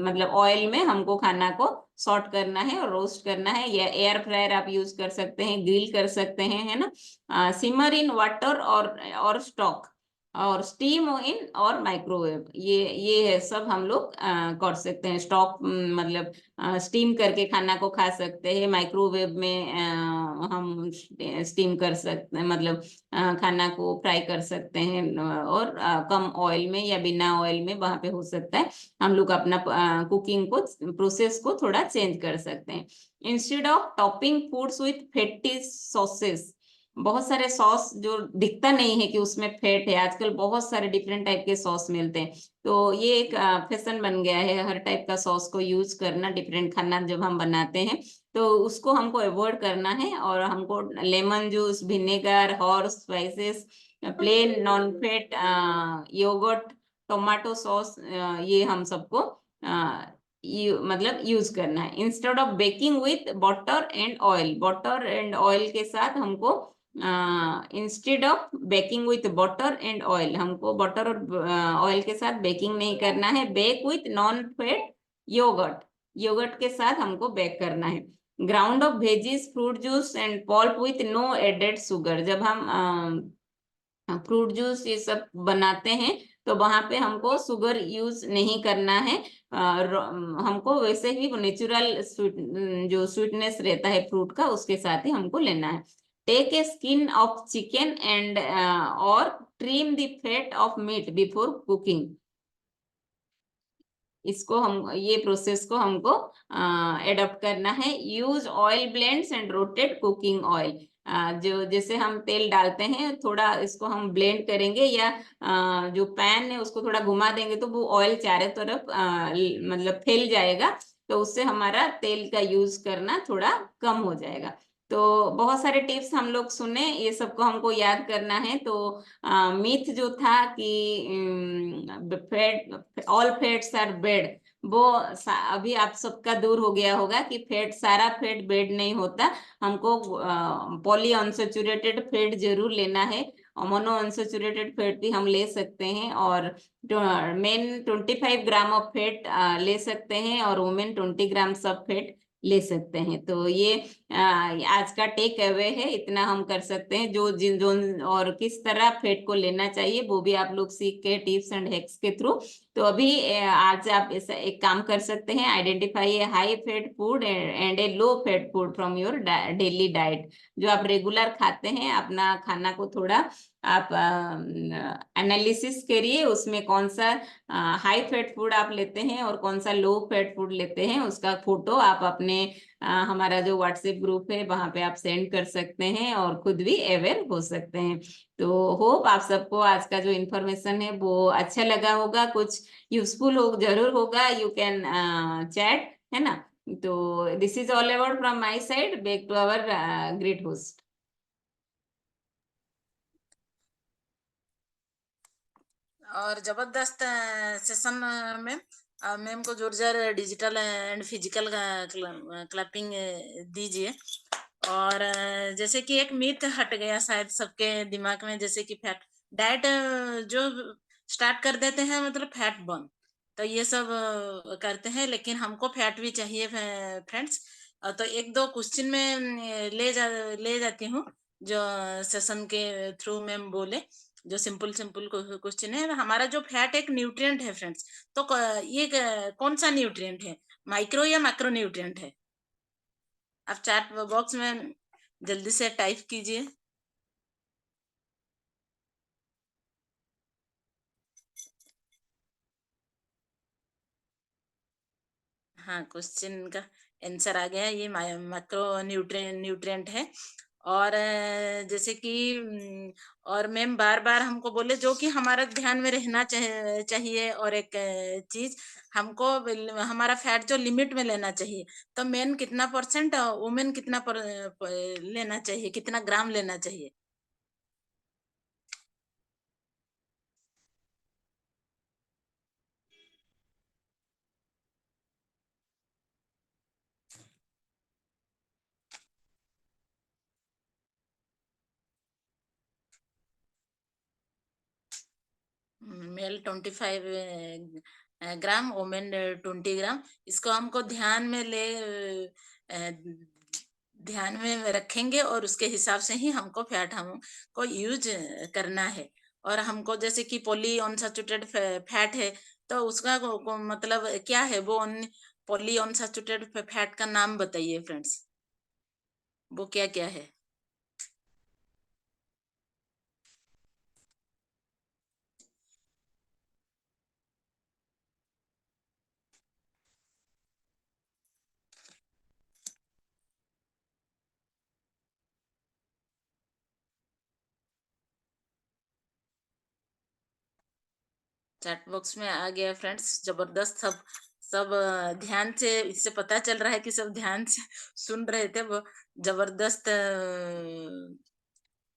Speaker 2: मतलब ऑयल में हमको खाना को सॉट करना है और रोस्ट करना है, या एयर फ्रायर आप यूज कर सकते हैं, ग्रिल कर सकते हैं, है ना। सिमर इन वाटर और स्टॉक और स्टीम इन और माइक्रोवेव, ये है सब हम लोग कर सकते हैं। स्टॉक मतलब स्टीम करके खाना को खा सकते हैं, माइक्रोवेव में हम स्टीम कर सकते हैं, मतलब खाना को फ्राई कर सकते हैं, और कम ऑयल में या बिना ऑयल में वहां पे हो सकता है हम लोग अपना कुकिंग को प्रोसेस को थोड़ा चेंज कर सकते हैं। Instead of topping foods with fatty sauces, बहुत सारे सॉस जो दिखता नहीं है कि उसमें फैट है, आजकल बहुत सारे डिफरेंट टाइप के सॉस मिलते हैं, तो ये एक फैशन बन गया है हर टाइप का सॉस को यूज करना डिफरेंट खाना जब हम बनाते हैं, तो उसको हमको अवॉइड करना है। और हमको lemon juice, vinegar, horse spices, plain non fat yogurt, tomato sauce, ये हम सबको मतलब यूज करना है। Instead of baking with butter and oil, butter and oil के साथ हमको instead of baking with butter and oil, हमको बटर और ऑयल के साथ बेकिंग नहीं करना है। Bake with non fat yogurt, yogurt के साथ हमको बेक करना है। Ground of veggies, fruit juice and pulp with no added sugar, जब हम फ्रूट जूस ये सब बनाते हैं तो वहां पे हमको शुगर यूज नहीं करना है, हमको वैसे ही नेचुरल जो स्वीटनेस रहता है फ्रूट का उसके साथ ही हमको लेना है। Take a skin off chicken and और trim the fat off meat before cooking, इसको हम ये प्रोसेस को हमको एडॉप्ट करना है। Use oil blends and rotate cooking oil, जो जैसे हम तेल डालते हैं थोड़ा इसको हम ब्लेंड करेंगे या जो पैन है उसको थोड़ा घुमा देंगे तो वो ऑयल चारों तरफ मतलब फैल जाएगा, तो उससे हमारा तेल का यूज करना थोड़ा कम हो जाएगा। तो बहुत सारे टिप्स हम लोग सुने, ये सबको हमको याद करना है। तो मिथ जो था कि fat, all fats are bad, वो अभी आप सबका दूर हो गया होगा कि फैट, सारा फैट बैड नहीं होता। हमको पॉली अनसेचुरेटेड फैट जरूर लेना है, और मोनो अनसेचुरेटेड फैट भी हम ले सकते हैं। और मेन 25 ग्राम ऑफ फैट ले सकते हैं, और वुमेन 20 ग्राम सब फैट ले सकते हैं। तो ये आज का टेक अवे है, इतना हम कर सकते हैं। जो जिन जो और किस तरह फैट को लेना चाहिए वो भी आप लोग सीख के टिप्स एंड हैक्स के थ्रू। तो अभी आज आप ऐसा एक काम कर सकते हैं, identify A high fat food and A low fat food from your daily diet. जो आप रेगुलर खाते हैं अपना खाना को थोड़ा आप एनालिसिस करिए, उसमें कौन सा हाई फैट फूड आप लेते हैं और कौन सा लो फैट फूड लेते हैं, उसका फोटो आप अपने हमारा जो व्हाट्सएप ग्रुप है वहां पे आप सेंड कर सकते हैं और खुद भी अवेयर हो सकते हैं। तो होप आप सबको आज का जो इन्फॉर्मेशन है वो अच्छा लगा होगा, कुछ यूजफुल हो जरूर होगा। यू कैन चैट, है ना। तो this is all about from my side, back to our great host.
Speaker 1: और जबरदस्त सेशन में मैम को जोरदार डिजिटल एंड फिजिकल क्लैपिंग दीजिए। और जैसे कि एक मिथ हट गया शायद सबके दिमाग में, जैसे कि फैट डाइट जो स्टार्ट कर देते हैं मतलब फैट बर्न, तो ये सब करते हैं, लेकिन हमको फैट भी चाहिए फ्रेंड्स। तो एक दो क्वेश्चन में ले जाती हूँ जो सेशन के थ्रू मैम बोले, जो सिंपल सिंपल क्वेश्चन है। हमारा जो फैट एक न्यूट्रिएंट है फ्रेंड्स, तो ये कौन सा न्यूट्रिएंट है, माइक्रो या मैक्रो न्यूट्रिएंट है? आप चैट बॉक्स में जल्दी से टाइप कीजिए। हाँ, क्वेश्चन का आंसर आ गया, ये मैक्रो न्यूट्रिएंट है। और जैसे कि और मैम बार बार हमको बोले जो कि हमारा ध्यान में रहना चाहिए, और एक चीज हमको हमारा फैट जो लिमिट में लेना चाहिए। तो मेन कितना परसेंट, वुमेन कितना लेना चाहिए, कितना ग्राम लेना चाहिए? मेल 25 ग्राम, वुमेन 20 ग्राम। इसको हमको ध्यान में रखेंगे, और उसके हिसाब से ही हमको फैट हमको यूज करना है। और हमको जैसे कि पॉली अनसैचुरेटेड फैट है, तो उसका मतलब क्या है वो? पॉली अनसैचुरेटेड फैट का नाम बताइए फ्रेंड्स, वो क्या क्या है? चैट बॉक्स में आ गया फ्रेंड्स, जबरदस्त। सब सब ध्यान से, इससे पता चल रहा है कि सब ध्यान से सुन रहे थे। वो जबरदस्त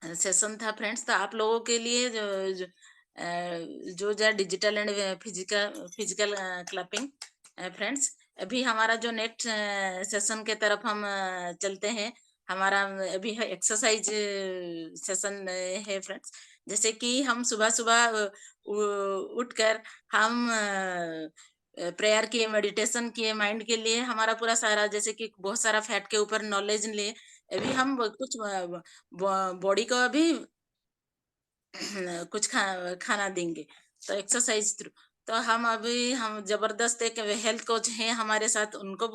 Speaker 1: सेशन था फ्रेंड्स। तो आप लोगों के लिए जो digital and physical physical clapping friends, अभी हमारा जो नेक्स्ट सेशन के तरफ हम चलते हैं। हमारा अभी है एक्सरसाइज सेशन है फ्रेंड्स। जैसे कि हम सुबह सुबह उठकर हम प्रेयर किए, मेडिटेशन किए, माइंड के लिए हमारा पूरा सारा, जैसे कि बहुत सारा फैट के ऊपर नॉलेज लिए। अभी हम कुछ बॉडी को अभी कुछ खाना देंगे, तो एक्सरसाइज थ्रू। तो हम जबरदस्त एक हेल्थ कोच हैं हमारे साथ, उनको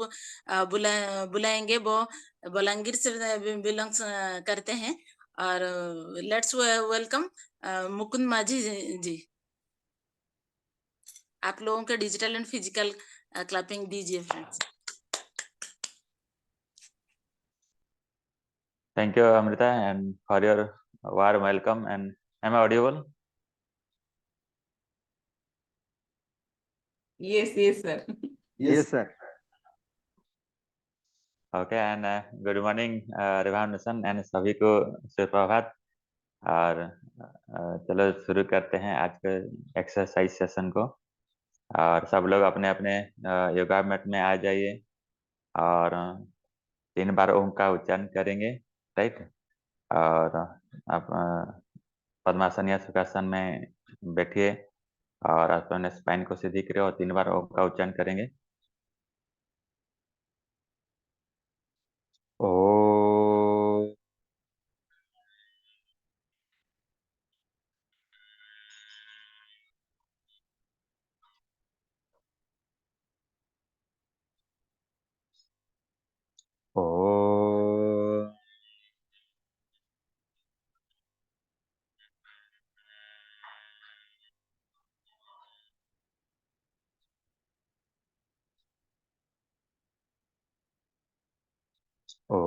Speaker 1: बुलाएंगे। वो बलांगीर से बिलोंग्स करते हैं। और लेट्स वेलकम मुकुंद माझी जी। आप लोगों के डिजिटल एंड फिजिकल क्लैपिंग दीजिए friends.
Speaker 3: Thank you, Amrita, and for your warm welcome. And am I audible?
Speaker 2: Yes, sir.
Speaker 4: Yes, sir.
Speaker 3: Okay, and good morning, रिवाम नेशन एंड सभी को सुप्रभात। और चलो शुरू करते हैं आज के एक्सरसाइज सेशन को। और सब लोग अपने अपने योगा मैट में आ जाइए और 3 बार ओम का उच्चारण करेंगे, राइट। और आप पद्मासन या सुखासन में बैठिए और अपने स्पाइन को सीधी करिए और 3 बार ओम का उच्चारण करेंगे। ओ ओ ओ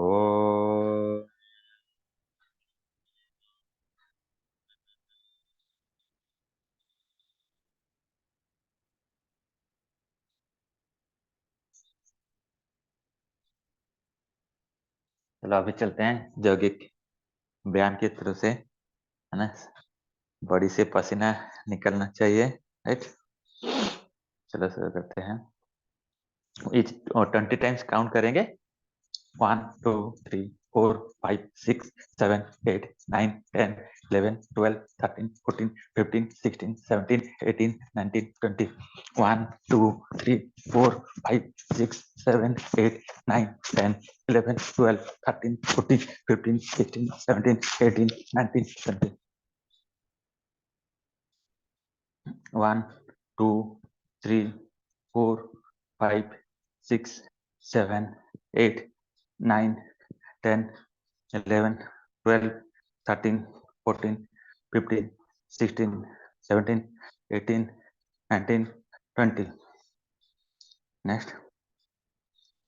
Speaker 3: चलो अभी चलते हैं यौगिक व्यायाम की तरफ से, है ना। बॉडी से पसीना निकलना चाहिए, राइट। चलो शुरू करते हैं। 20 टाइम्स काउंट करेंगे। 1 2 3 4 5 6 7 8 9 10 11 12 13 14 15 16 17 18 19 20। 1 2 3 4 5 6 7 8 9 10 11 12 13 14 15 16 17 18 19 20। 1 2 3 4 5 6 7 8 9 10 11 12 13 14 15 16 17 18 19 20। नेक्स्ट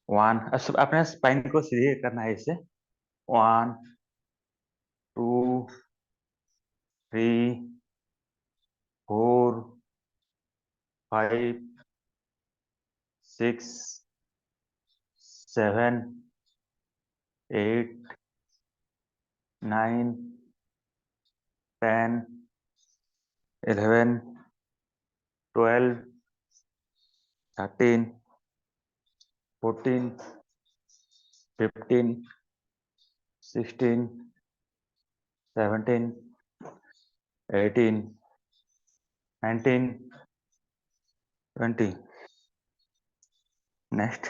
Speaker 3: 1, अपने स्पाइन को सीधे करना है इसे। 1 2 3 4 5 6 7 8 9 10 11 12 13 14 15 16 17 18 19 20। नेक्स्ट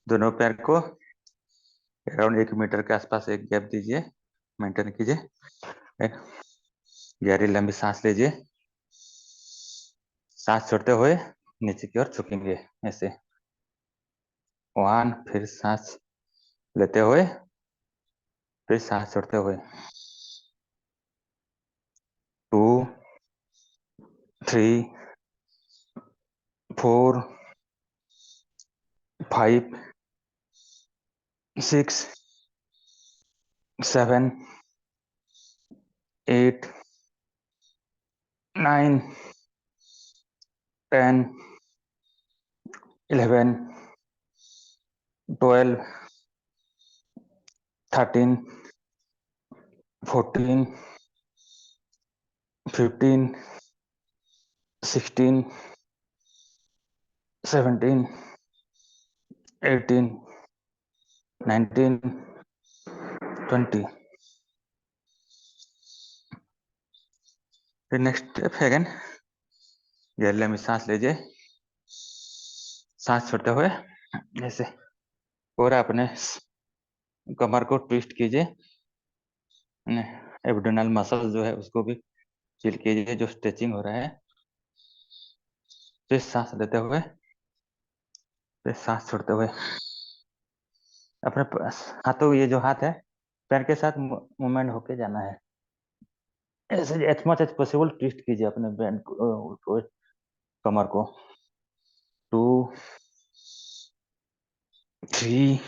Speaker 3: दोनों पैर को अराउंड 1 मीटर के आसपास एक गैप दीजिए, मेंटेन कीजिए। गहरी लंबी सांस लीजिए, सांस छोड़ते हुए नीचे की ओर झुकेंगे ऐसे। 1, फिर सांस लेते हुए, फिर सांस छोड़ते हुए। 2 3 4 5 6 7 8 9 10 11 12 13 14 15 16 17 18 19 20। फिर नेक्स्ट स्टेप है अगेन, गहरे में सांस लीजिए, सांस छोड़ते हुए ऐसे पूरा अपने कमर को ट्विस्ट कीजिए, एब्डोमिनल मसल जो है उसको भी फील कीजिए जो स्ट्रेचिंग हो रहा है। फिर सांस लेते हुए, फिर सांस छोड़ते हुए अपने हाथों, ये जो हाथ है पैर के साथ मूवमेंट होके जाना है। ऐसे as much as possible twist कीजिए अपने बैंड को, कमर को। 2 3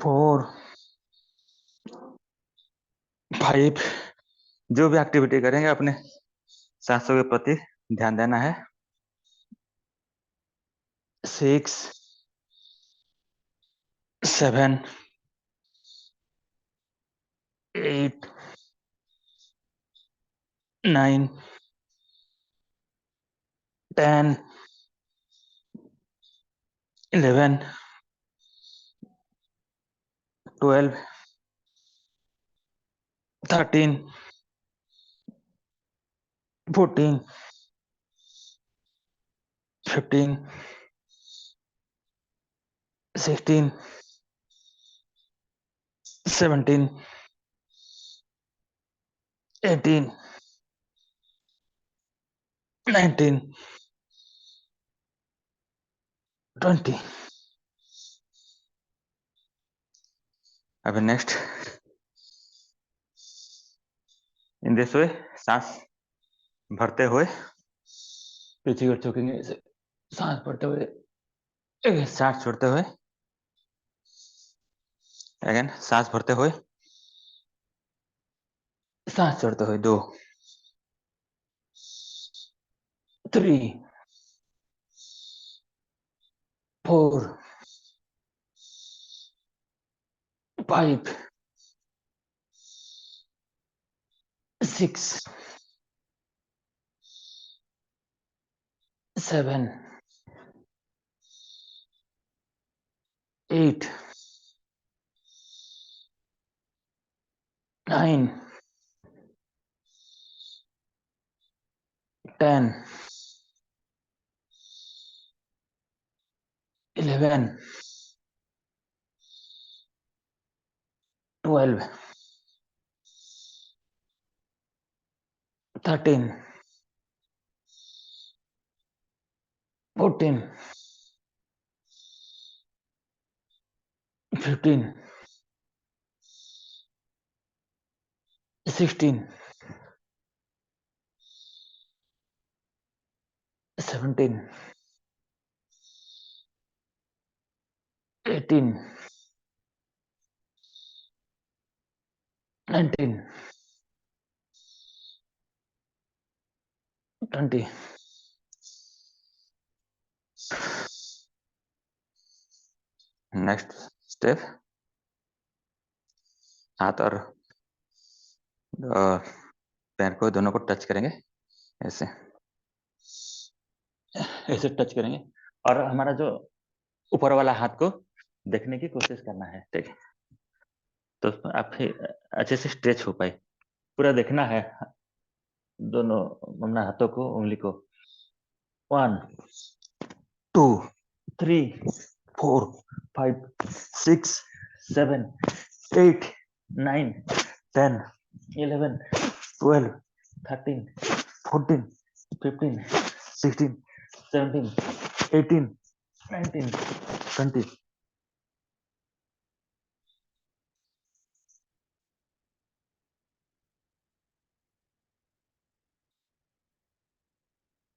Speaker 3: 4 5 जो भी एक्टिविटी करेंगे अपने सांसों के प्रति ध्यान देना है। 6 7 8 9 10 11 12 13 14 15 16 17 18 19 20। अभी नेक्स्ट, इन दिस वे सांस भरते हुए पीछे की ओर झुकेंगे, ऐसे सांस भरते हुए सांस छोड़ते हुए, अगेन सांस भरते हुए सांस छोड़ते हुए। 2 3 4 5 6 7 8 9 10 11 12 13 14 15 16 17 18 19 20। नेक्स्ट स्टेप, हाथ और पैर को दोनों को टच करेंगे, ऐसे ऐसे टच करेंगे और हमारा जो ऊपर वाला हाथ को देखने की कोशिश करना है, ठीक है? तो आप अच्छे से स्ट्रेच हो पाए, पूरा देखना है दोनों अपना हाथों को, उंगली को। 1 2 3 4 5 6 7 8 9 10 11 12 13 14 15 16 17 18 19 20।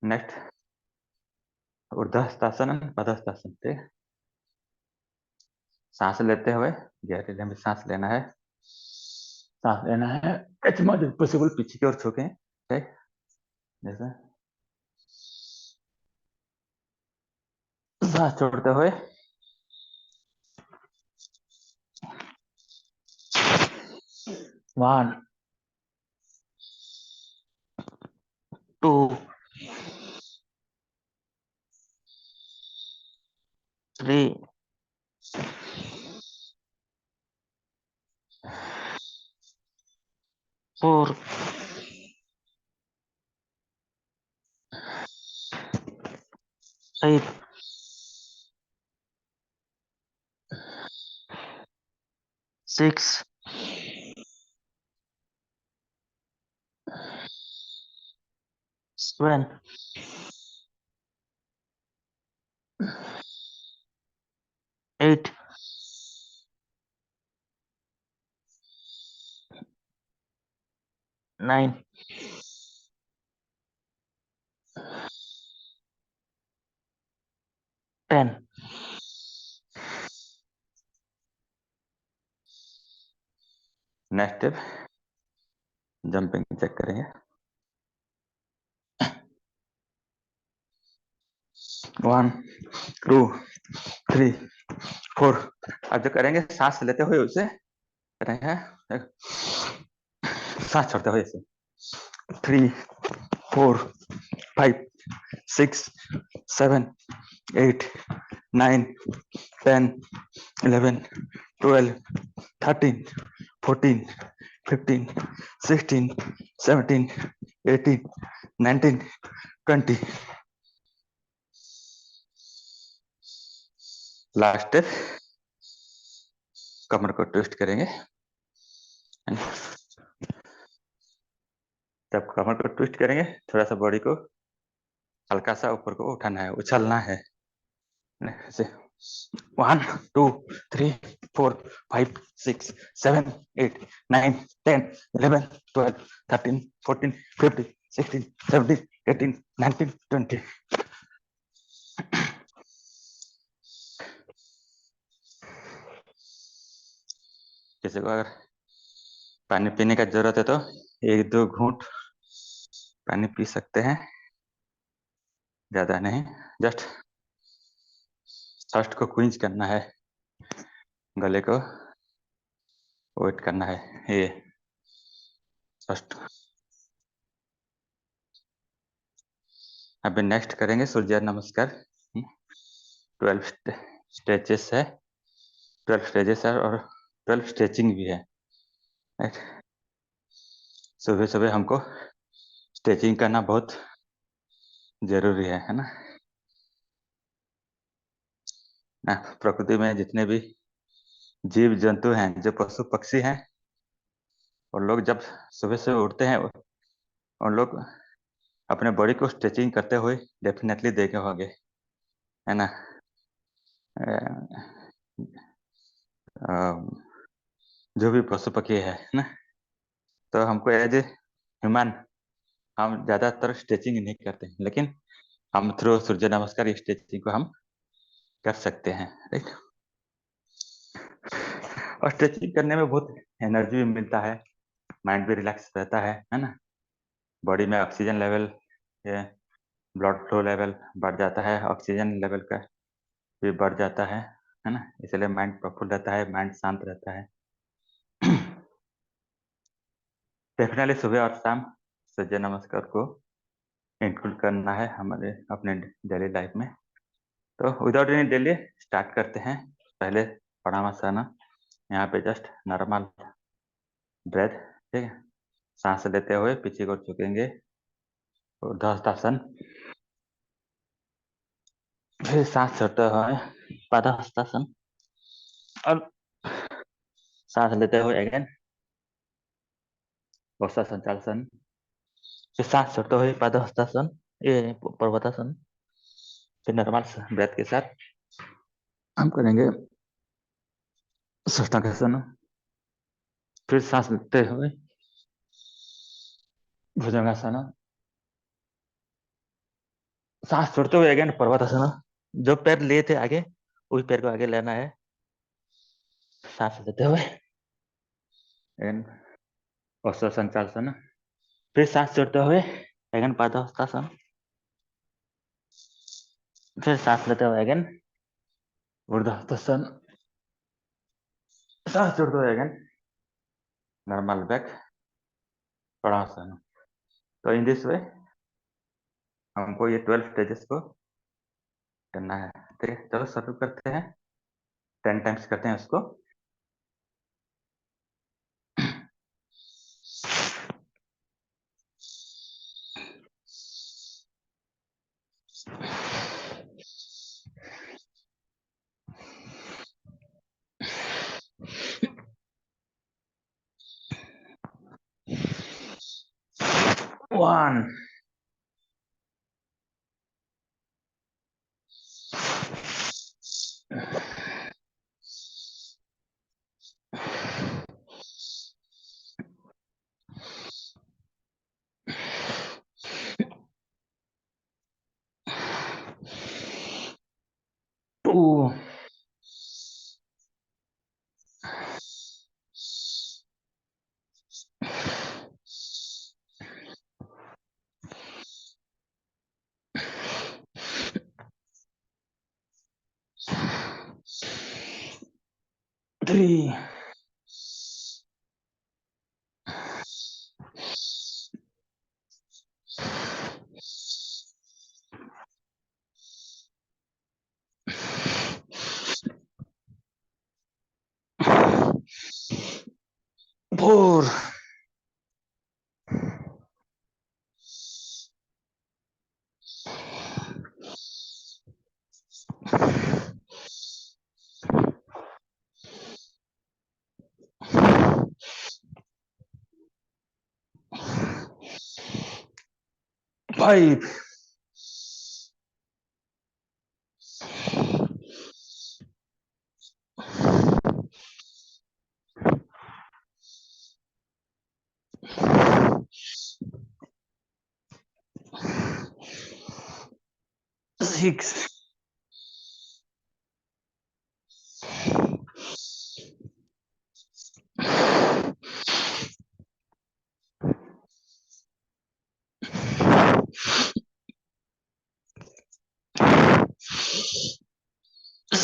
Speaker 3: नेक्स्ट, ऊर्ध्वतासन, पद्मतासन, ठीक। सांस लेते हुए गहरी लंबी सांस लेना है, सांस लेना है एज मच पॉसिबल पीछे की ओर झुके, ठीक। जैसे सांस छोड़ते हुए 1 2 3 4 5 6 7 8 9 10। नेक्स्ट स्टेप जंपिंग चेक करेंगे। 1 2 3 4। अब जो करेंगे सांस लेते हुए उसे करेंगे, सांस छोड़ते हुए इसे 3 4 5 6 7 8 9 10 11 12 13 14 15 16 17 18 19 20। लास्ट स्टेप कमर को ट्विस्ट करेंगे। जब कमर को ट्विस्ट करेंगे थोड़ा सा बॉडी को हल्का सा ऊपर को उठाना है, उछलना है। 1 2 3 4 5 6 7 8 9 10 11 12 13 14 15 16 17 18 19 20। किसी को अगर पानी पीने का जरूरत है तो 1-2 घूंट पानी पी सकते हैं, ज्यादा नहीं। जस्ट थर्स्ट को क्विंच करना है, गले को वेट करना है। ये फर्स्ट। अभी नेक्स्ट करेंगे सूर्य नमस्कार। 12 स्ट्रेचेस है, 12 स्ट्रेचेस है और 12 स्ट्रेचिंग भी है। सुबह सुबह हमको स्ट्रेचिंग करना बहुत जरूरी है ना। प्रकृति में जितने भी जीव जंतु हैं, जो पशु पक्षी हैं, और लोग जब सुबह से उठते हैं और लोग अपने बॉडी को स्ट्रेचिंग करते हुए डेफिनेटली देखे होंगे, है ना। जो भी पशु पक्षी है ना, तो हमको एज ए ह्यूमन हम ज्यादातर स्ट्रेचिंग नहीं करते हैं, लेकिन हम थ्रू सूर्य नमस्कार स्ट्रेचिंग को हम कर सकते हैं, राइट। और स्ट्रेचिंग करने में बहुत एनर्जी भी मिलता है, माइंड भी रिलैक्स रहता है ना। बॉडी में oxygen level, blood flow level बढ़ जाता है, ऑक्सीजन लेवल का भी बढ़ जाता है ना। इसलिए माइंड प्रफुल्ल रहता है, माइंड शांत रहता है। डेफिनेटली सुबह और शाम सूर्य नमस्कार को इंक्लूड करना है हमारे अपने डेली लाइफ में। तो विदाउट एनी डिले स्टार्ट करते हैं। पहले पद्मासन, यहाँ पे जस्ट नॉर्मल ब्रेथ, ठीक है। सांस लेते हुए पीछे को झुकेंगे, ऊर्ध्वाधर, फिर सांस छोड़ते हुए पादहस्तासन, और सांस लेते हुए अगेन वत्सासन, फिर सांस छोड़ते हुए पादहस्तासन, ये पर्वतासन। फिर नॉर्मल ब्रेथ के साथ हम करेंगे साष्टांगासन, फिर सांस लेते हुए भुजंगासन, सांस छोड़ते हुए अगेन पर्वतासन। जो पैर लिए थे आगे, उस पैर को आगे लेना है, सांस लेते हुए अगेन वत्सासन, फिर सांस छोड़ते हुए अगेन पादहस्तासन, फिर सांस लेते हुए अगेन ऊर्ध्वाधर, सांस छोड़ते हुए अगेन नॉर्मल बैक पद्मासन। तो इन दिस वे हमको ये 12 स्टेजेस को करना है, ठीक है। चलो शुरू करते हैं, 10 टाइम्स करते हैं उसको। One, 2, 3, 3 4 5 6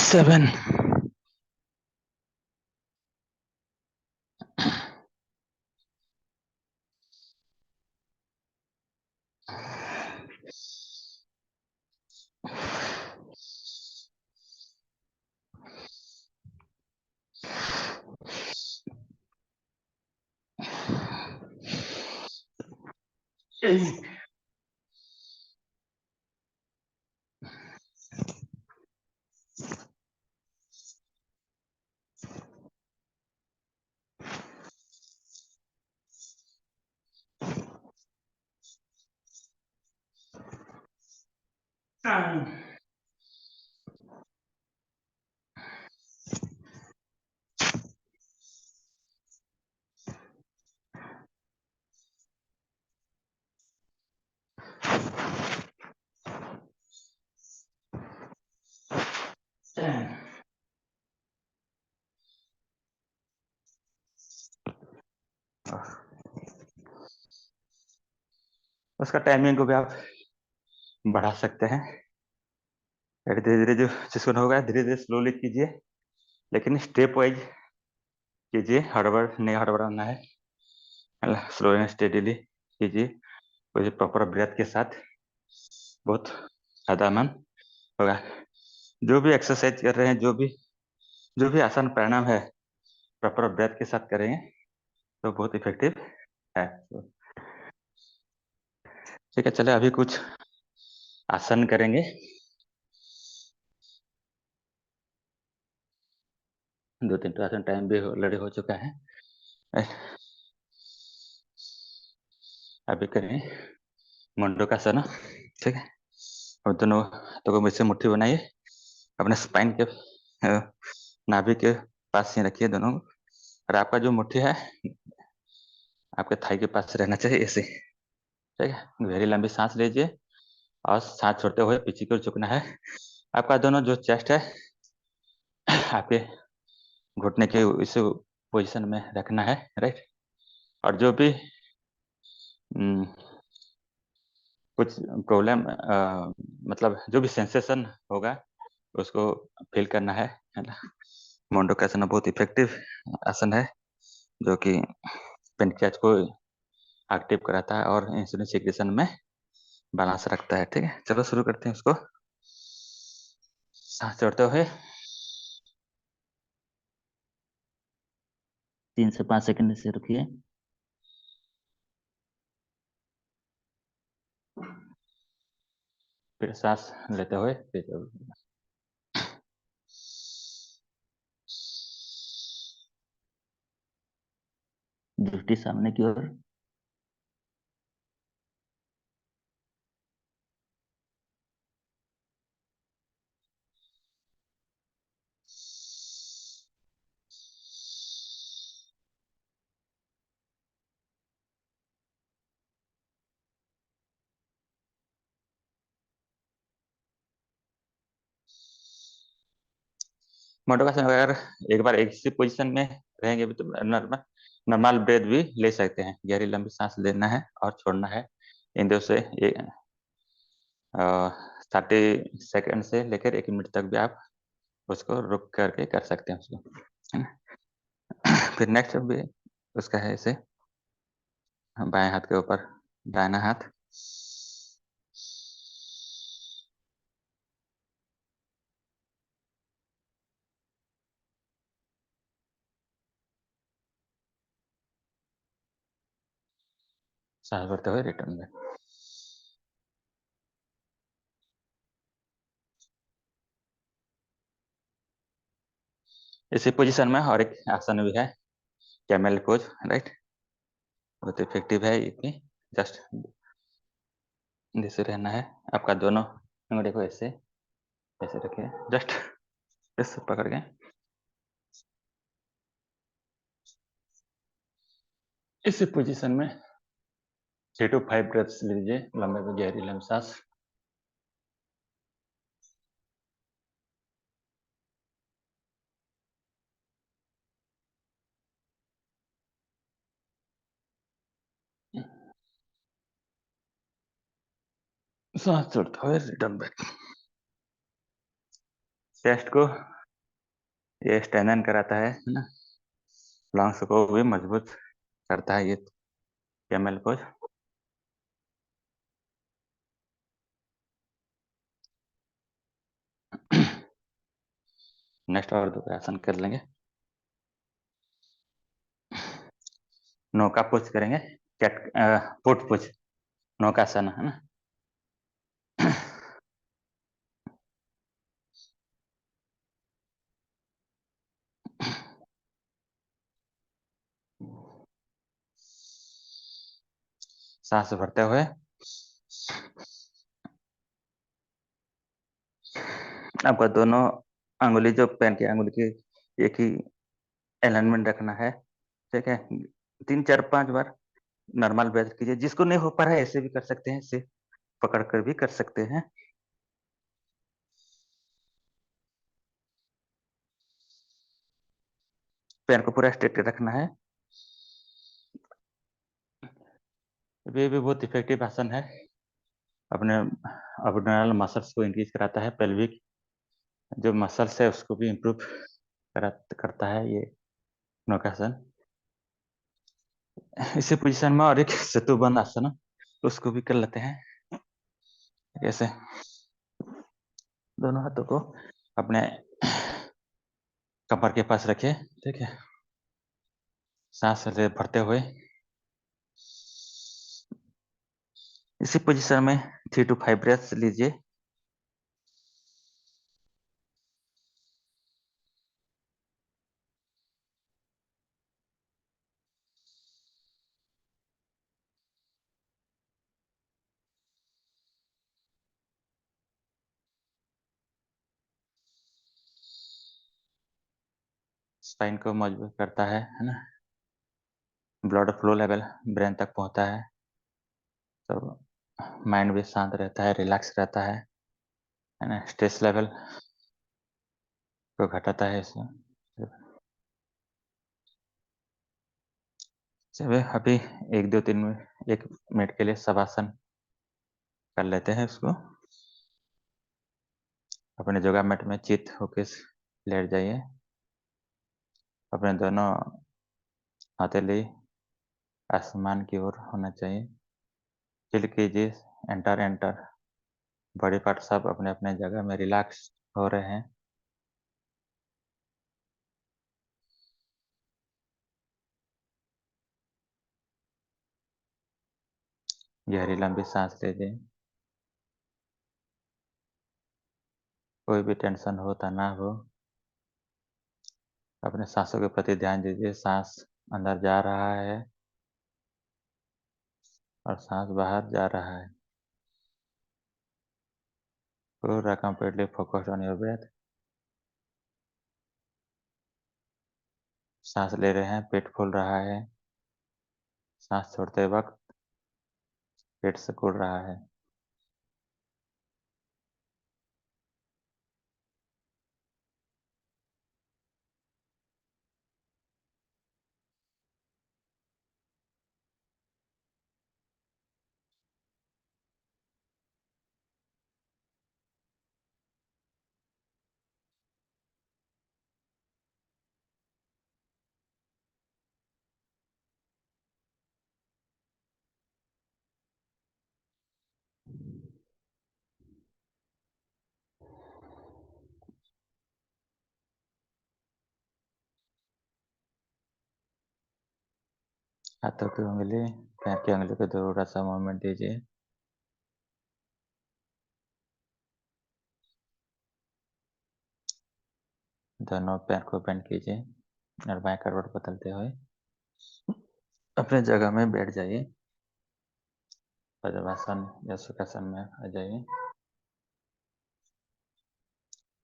Speaker 3: 7 8 9 10 उसका टाइमिंग को भी आप बढ़ा सकते हैं। धीरे धीरे जो जिसको न होगा धीरे धीरे स्लोली कीजिए, लेकिन स्टेप वाइज कीजिए, हड़बड़ नहीं हड़बड़ाना है, स्लो एंड स्टेडीली कीजिए, कोई प्रॉपर ब्रेथ के साथ बहुत फायदेमंद होगा। जो भी एक्सरसाइज कर रहे हैं, जो भी आसान प्राणायाम है, प्रॉपर ब्रेथ के साथ करेंगे तो बहुत इफेक्टिव है। ठीक है, चले अभी कुछ आसन करेंगे। दो तीन आसन टाइम भी ऑलरेडी हो चुका है। अभी करें मुंडकासन। ठीक है, और दोनों हाथों को मुझसे मुट्ठी बनाइए, अपने स्पाइन के नाभि के पास ही रखिए दोनों, और आपका जो मुट्ठी है आपके थाई के पास रहना चाहिए ऐसे। ठीक है, गहरी लंबी सांस लीजिए और सांस छोड़ते हुए पीछे की ओर झुकना है। आपका दोनों जो चेस्ट है आपके घुटने के इस पोजीशन में रखना है, राइट। और जो भी कुछ प्रॉब्लम मतलब जो भी सेंसेशन होगा उसको फील करना है ना। मुंडकासन बहुत इफेक्टिव आसन है जो कि पेनक्रियाज को एक्टिव कराता है और इंसुलिन सिक्रेशन में बैलेंस रखता है। ठीक है, चलो शुरू करते हैं उसको। सांस छोड़ते हुए 3 से 5 सेकंड से रुकिए। फिर सांस लेते हुए दृष्टि सामने की ओर। मुंडकासन अगर एक बार एक ही पोजीशन में रहेंगे भी तो नॉर्मल ब्रेथ भी ले सकते हैं। गहरी लंबी सांस लेना है और छोड़ना है। इन दो से 30 सेकंड से लेकर 1 मिनट तक भी आप उसको रुक करके कर सकते हैं उसको, है ना। फिर नेक्स्ट भी उसका है ऐसे, बाएं हाथ के ऊपर दाहिना हाथ, सांस भरते हुए रिटर्न बैक। इसी पोजीशन में और एक आसन भी है, कैमल पोज, राइट। बहुत इफेक्टिव है ये भी। जस्ट जैसे रहना है, आपका दोनों अंगूठे को ऐसे ऐसे रखिए, जस्ट ऐसे पकड़ के इसी पोजीशन में 3 to 5 ब्रेथ्स लीजिए, लंबे में गहरी लंबी सांस। सांस छोड़ते हुए रिटर्न बैक। चेस्ट को ये स्ट्रेंथन कराता है ना, लंग्स को भी मजबूत करता है ये कैमल पोज। नेक्स्ट और दो आसन कर लेंगे। नौका पोज करेंगे, कैट पुट पोज, नौकासन है ना। सांस भरते हुए आपका दोनों अंगुली, जो पेन की अंगुली की एक ही अलाइनमेंट रखना है, ठीक है। 3 4 5 बार नॉर्मल ब्रेथ कीजिए। जिसको नहीं हो पा रहा है ऐसे भी कर सकते हैं, ऐसे पकड़ कर भी कर सकते हैं। पैर को पूरा स्ट्रेट रखना है। ये भी बहुत इफेक्टिव आसन है, अपने अब्डोमिनल मसल्स को इंक्रीज कराता है, पेल्विक जो मसल्स है उसको भी इम्प्रूव करता है ये नौकासन। इसी पोजीशन में और एक सेतुबंध आसन, उसको भी कर लेते हैं। ऐसे दोनों हाथों को अपने कमर के पास रखिए, ठीक है। सांस भरते हुए इसी पोजीशन में 3 to 5 ब्रेथ्स लीजिए। स्पाइन को मजबूत करता है ना। ब्लड फ्लो लेवल ब्रेन तक पहुंचता है, तो माइंड भी शांत रहता है, रिलैक्स रहता है ना। स्ट्रेस लेवल को घटाता है इसमें। चलिए अभी 1 मिनट के लिए शवासन कर लेते हैं उसको। अपने योगा मैट में चित होके लेट जाइए। अपने दोनों हथेली आसमान की ओर होना चाहिए। फील कीजिए एंटर बॉडी पार्ट सब अपने अपने जगह में रिलैक्स हो रहे हैं। गहरी लंबी सांस लीजिए। कोई भी टेंशन हो, तनाव हो, अपने सांसों के प्रति ध्यान दीजिए। सांस अंदर जा रहा है और सांस बाहर जा रहा है। पूरा completely focused on your breath. सांस ले रहे हैं, पेट फूल रहा है। सांस छोड़ते वक्त पेट से खुल रहा है। हाथों की उंगली, पैर की उंगली को थोड़ा सा मूवमेंट दीजिए। दोनों पैर को बेंड कीजिए और बाएं करवट बदलते हुए अपने जगह में बैठ जाइए। पद्मासन या सुखासन में आ जाइए।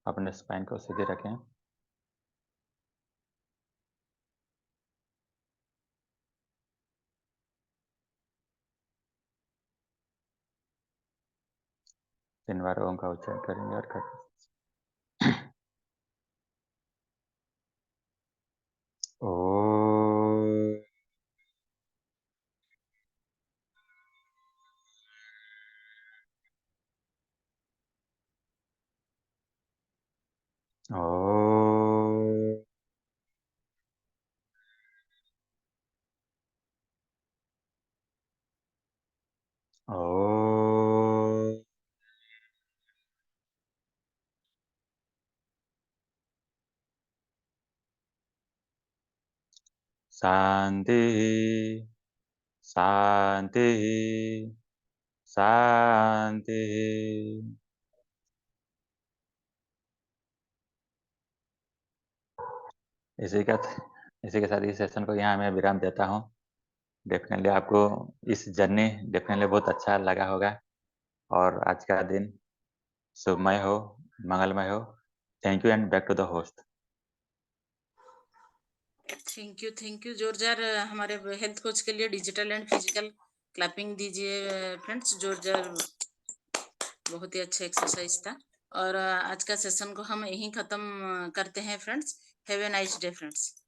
Speaker 3: अपने स्पाइन को सीधे रखें। तीन बार ओम का उच्चारण करेंगे और कर ओ ओ ओ शांति शांति शांति। इसी के साथ इस सेशन को यहाँ मैं विराम देता हूँ। डेफिनेटली आपको इस जर्नी डेफिनेटली बहुत अच्छा लगा होगा और आज का दिन शुभमय हो, मंगलमय हो। Thank you and back to the host.
Speaker 1: Thank you George यार, हमारे हेल्थ कोच के लिए डिजिटल एंड फिजिकल क्लैपिंग दीजिए फ्रेंड्स। जॉर्ज यार बहुत ही अच्छा एक्सरसाइज था। और आज का सेशन को हम यहीं खत्म करते हैं friends. Have a nice day friends.